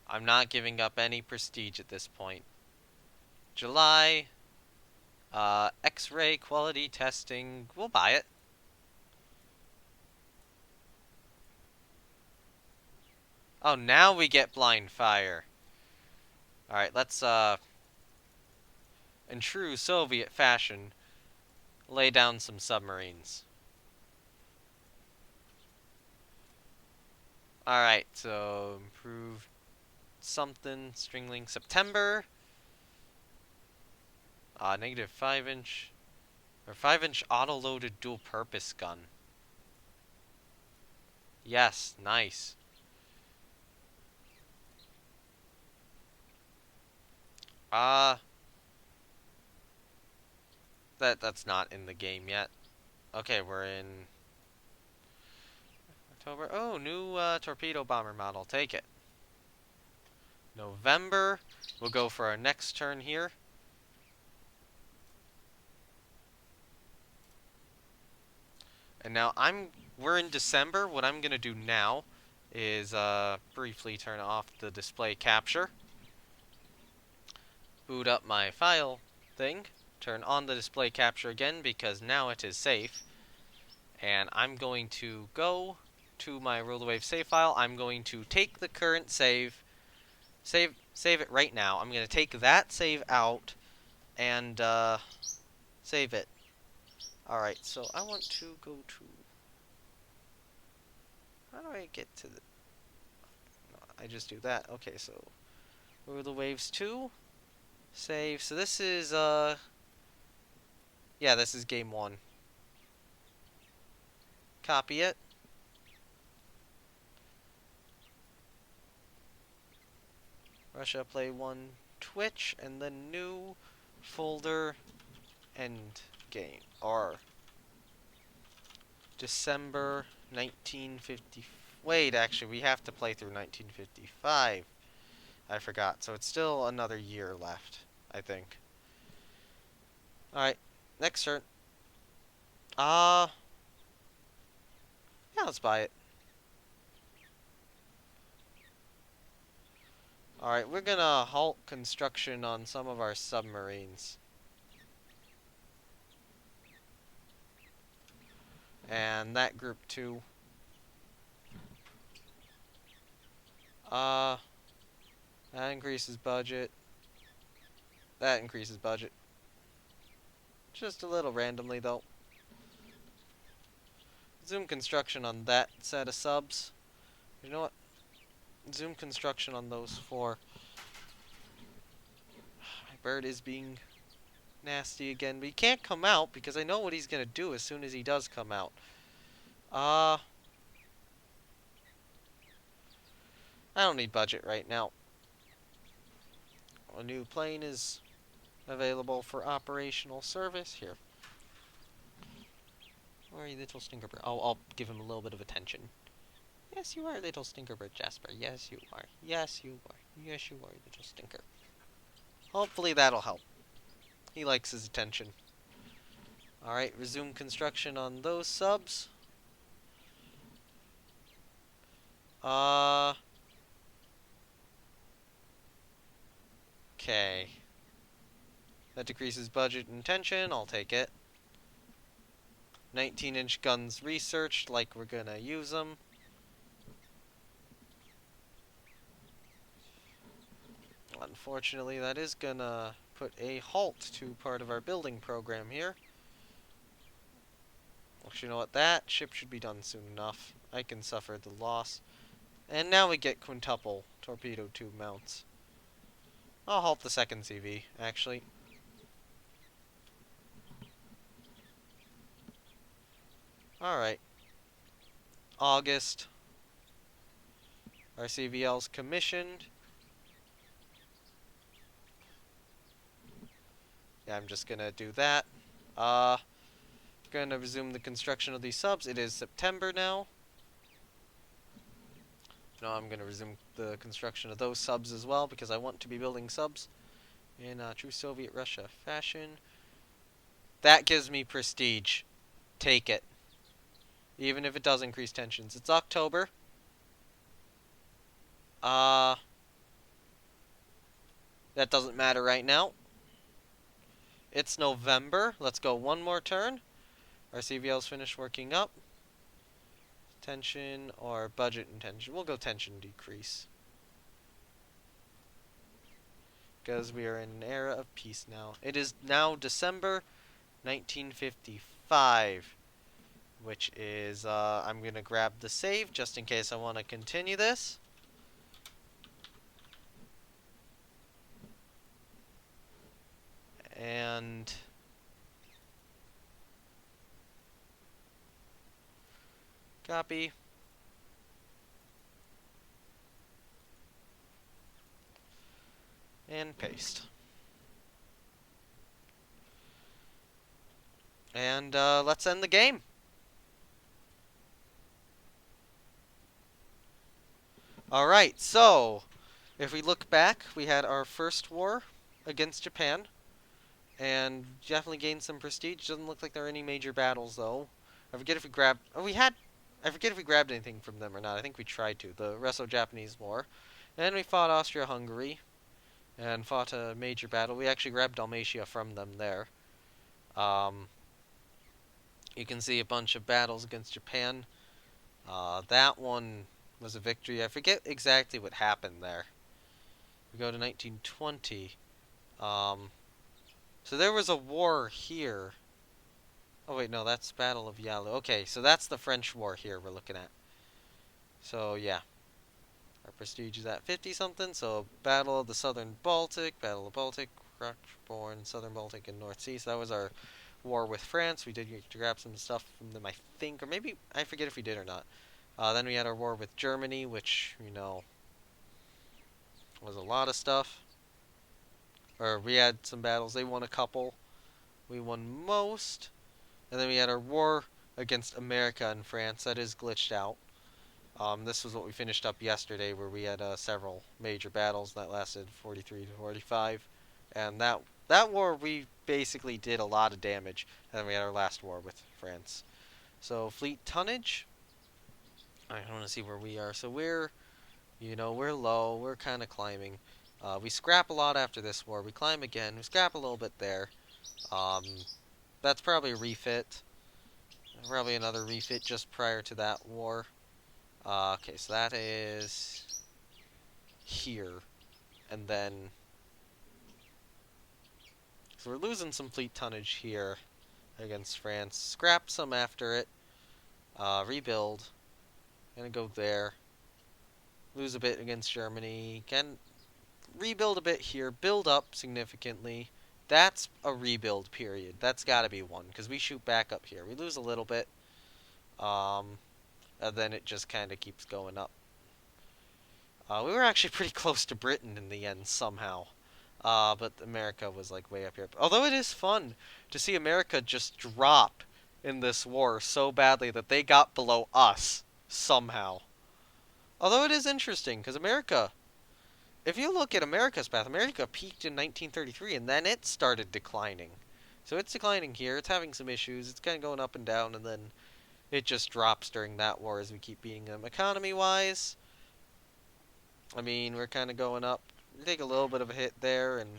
I'm not giving up any prestige at this point. July. X-ray quality testing. We'll buy it. Oh, now we get blind fire. Alright, let's, in true Soviet fashion, lay down some submarines. Alright, so improve something, stringling September. Negative 5-inch, or 5-inch auto-loaded dual-purpose gun. Yes, nice. That's not in the game yet. Okay, we're in October. Oh, new torpedo bomber model. Take it. November. We'll go for our next turn here. And now I'm we're in December. What I'm gonna do now is briefly turn off the display capture, boot up my file thing, turn on the display capture again because now it is safe. And I'm going to go to my Rule the Wave save file. I'm going to take the current save it right now. I'm going to take that save out and save it. Alright, so I want to go to... How do I get to the... No, I just do that. Okay, so Rule the Waves 2. Save. So this is, yeah, this is game 1. Copy it. Russia Play 1 Twitch, and then new folder end game. Or December 1950. Wait, actually, we have to play through 1955. I forgot. So it's still another year left, I think. Alright, next turn. Yeah, let's buy it. Alright, we're gonna halt construction on some of our submarines. And that group too. That increases budget. That increases budget. Just a little randomly though. Zoom construction on that set of subs. You know what? Zoom construction on those 4. My bird is being nasty again, but he can't come out because I know what he's gonna do as soon as he does come out. I don't need budget right now. A new plane is available for operational service. Here. Where are you, little stinkerbird? Oh, I'll give him a little bit of attention. Yes, you are, little stinkerbird, Jasper. Yes, you are. Yes, you are. Yes, you are, little stinker. Hopefully that'll help. He likes his attention. Alright, resume construction on those subs. Okay. That decreases budget and tension. I'll take it. 19-inch guns researched like we're gonna use them. Unfortunately, that is gonna put a halt to part of our building program here. Actually, you know what? That ship should be done soon enough. I can suffer the loss. And now we get quintuple torpedo tube mounts. I'll halt the second CV, actually. Alright. August. Our CVL's commissioned. Yeah, I'm just gonna do that. Gonna resume the construction of these subs. It is September now. No, I'm gonna resume the construction of those subs as well because I want to be building subs in true Soviet Russia fashion. That gives me prestige. Take it. Even if it does increase tensions. It's October. That doesn't matter right now. It's November. Let's go one more turn. Our CVL's finished working up. Tension or budget and tension. We'll go tension decrease. Because we are in an era of peace now. It is now December 1955. Which is, I'm going to grab the save just in case I want to continue this. And copy. And paste. And let's end the game. Alright, so if we look back, we had our first war against Japan. And definitely gained some prestige. Doesn't look like there are any major battles, though. I forget if we grabbed... Oh, we had... I forget if we grabbed anything from them or not. I think we tried to. The Russo-Japanese War. And we fought Austria-Hungary and fought a major battle. We actually grabbed Dalmatia from them there. Um, you can see a bunch of battles against Japan. That one was a victory. I forget exactly what happened there. We go to 1920. Um, so there was a war here. Oh wait, no, that's Battle of Yalu. Okay, so that's the French War here we're looking at. So yeah, our prestige is at 50 something. So Battle of the Southern Baltic, Battle of Baltic, Rochborn, Southern Baltic, and North Sea. So that was our war with France. We did get to grab some stuff from them, I think, or maybe I forget if we did or not. Then we had our war with Germany, which was a lot of stuff. Or we had some battles. They won a couple. We won most. And then we had our war against America and France. That is glitched out. This was what we finished up yesterday, where we had several major battles that lasted 43 to 45. And that war, we basically did a lot of damage. And then we had our last war with France. So fleet tonnage. I want to see where we are. So we're low. We're kind of climbing. We scrap a lot after this war. We climb again. We scrap a little bit there. Um, that's probably a refit. Probably another refit just prior to that war. Okay, so that is here. And then... So we're losing some fleet tonnage here against France. Scrap some after it. Rebuild. Gonna go there. Lose a bit against Germany. Can rebuild a bit here. Build up significantly. That's a rebuild period. That's gotta be one, because we shoot back up here. We lose a little bit. And then it just kind of keeps going up. We were actually pretty close to Britain in the end somehow. But America was like way up here. Although it is fun to see America just drop in this war so badly that they got below us somehow. Although it is interesting, because America, if you look at America's path, America peaked in 1933 and then it started declining. So it's declining here, it's having some issues, it's kind of going up and down, and then it just drops during that war as we keep beating them. Economy-wise, I mean, we're kind of going up. We take a little bit of a hit there and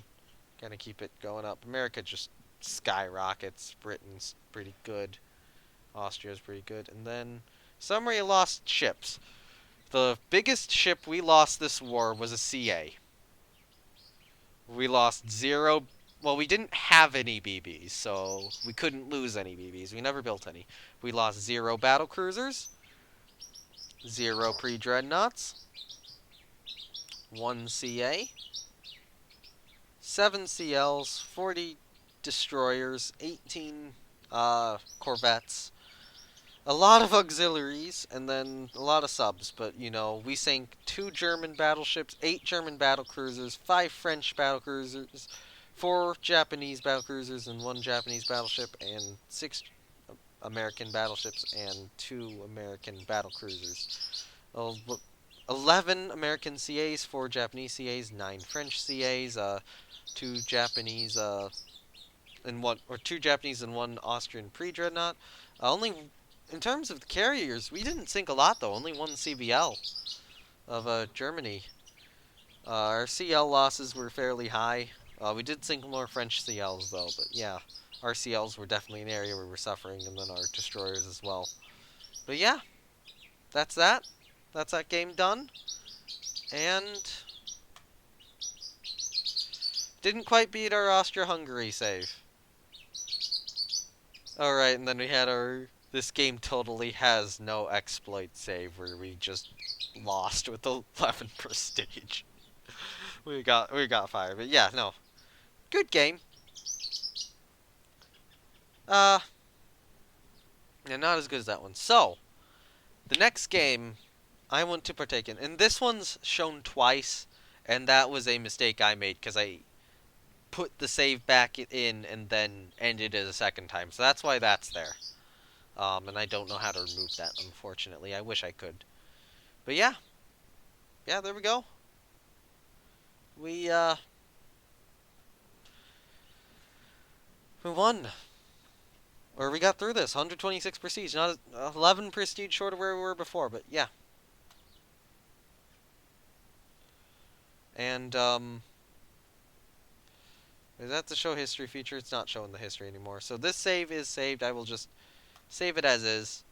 kind of keep it going up. America just skyrockets. Britain's pretty good. Austria's pretty good. And then, summary of lost ships. The biggest ship we lost this war was a CA. We lost 0... Well, we didn't have any BBs, so we couldn't lose any BBs. We never built any. We lost 0 battlecruisers, 0 pre-dreadnoughts, 1 CA, 7 CLs, 40 destroyers, 18 corvettes, a lot of auxiliaries, and then a lot of subs. But, we sank 2 German battleships, 8 German battlecruisers, 5 French battlecruisers, 4 Japanese battlecruisers, and 1 Japanese battleship, and 6 American battleships, and 2 American battlecruisers. 11 American CAs, 4 Japanese CAs, 9 French CAs, 2 Japanese, and 2 Japanese and 1 Austrian pre-dreadnought. Only, in terms of the carriers, we didn't sink a lot though. Only 1 CBL of Germany. Our CL losses were fairly high. We did sink more French CLs though, but yeah, our CLs were definitely an area where we were suffering, and then our destroyers as well. But yeah, that's that. That's that game done. And didn't quite beat our Austria-Hungary save. Alright, and then we had this game totally has no exploit save, where we just lost with 11 prestige. we got fired, but yeah, no. Good game. Yeah, not as good as that one. So, the next game I want to partake in, and this one's shown twice, and that was a mistake I made, because I put the save back in and then ended it a second time. So that's why that's there. And I don't know how to remove that, unfortunately. I wish I could. But yeah. Yeah, there we go. We won. Or we got through this. 126 prestige, not 11 prestige short of where we were before, but yeah. And, is that the show history feature? It's not showing the history anymore. So this save is saved. I will just save it as is.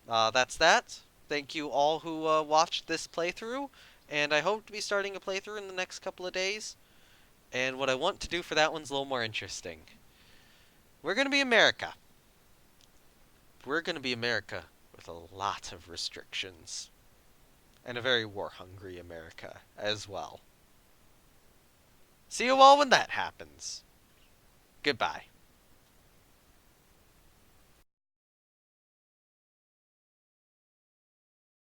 That's that. Thank you all who watched this playthrough, and I hope to be starting a playthrough in the next couple of days. And what I want to do for that one's a little more interesting. We're going to be America. We're going to be America with a lot of restrictions. And a very war-hungry America as well. See you all when that happens. Goodbye.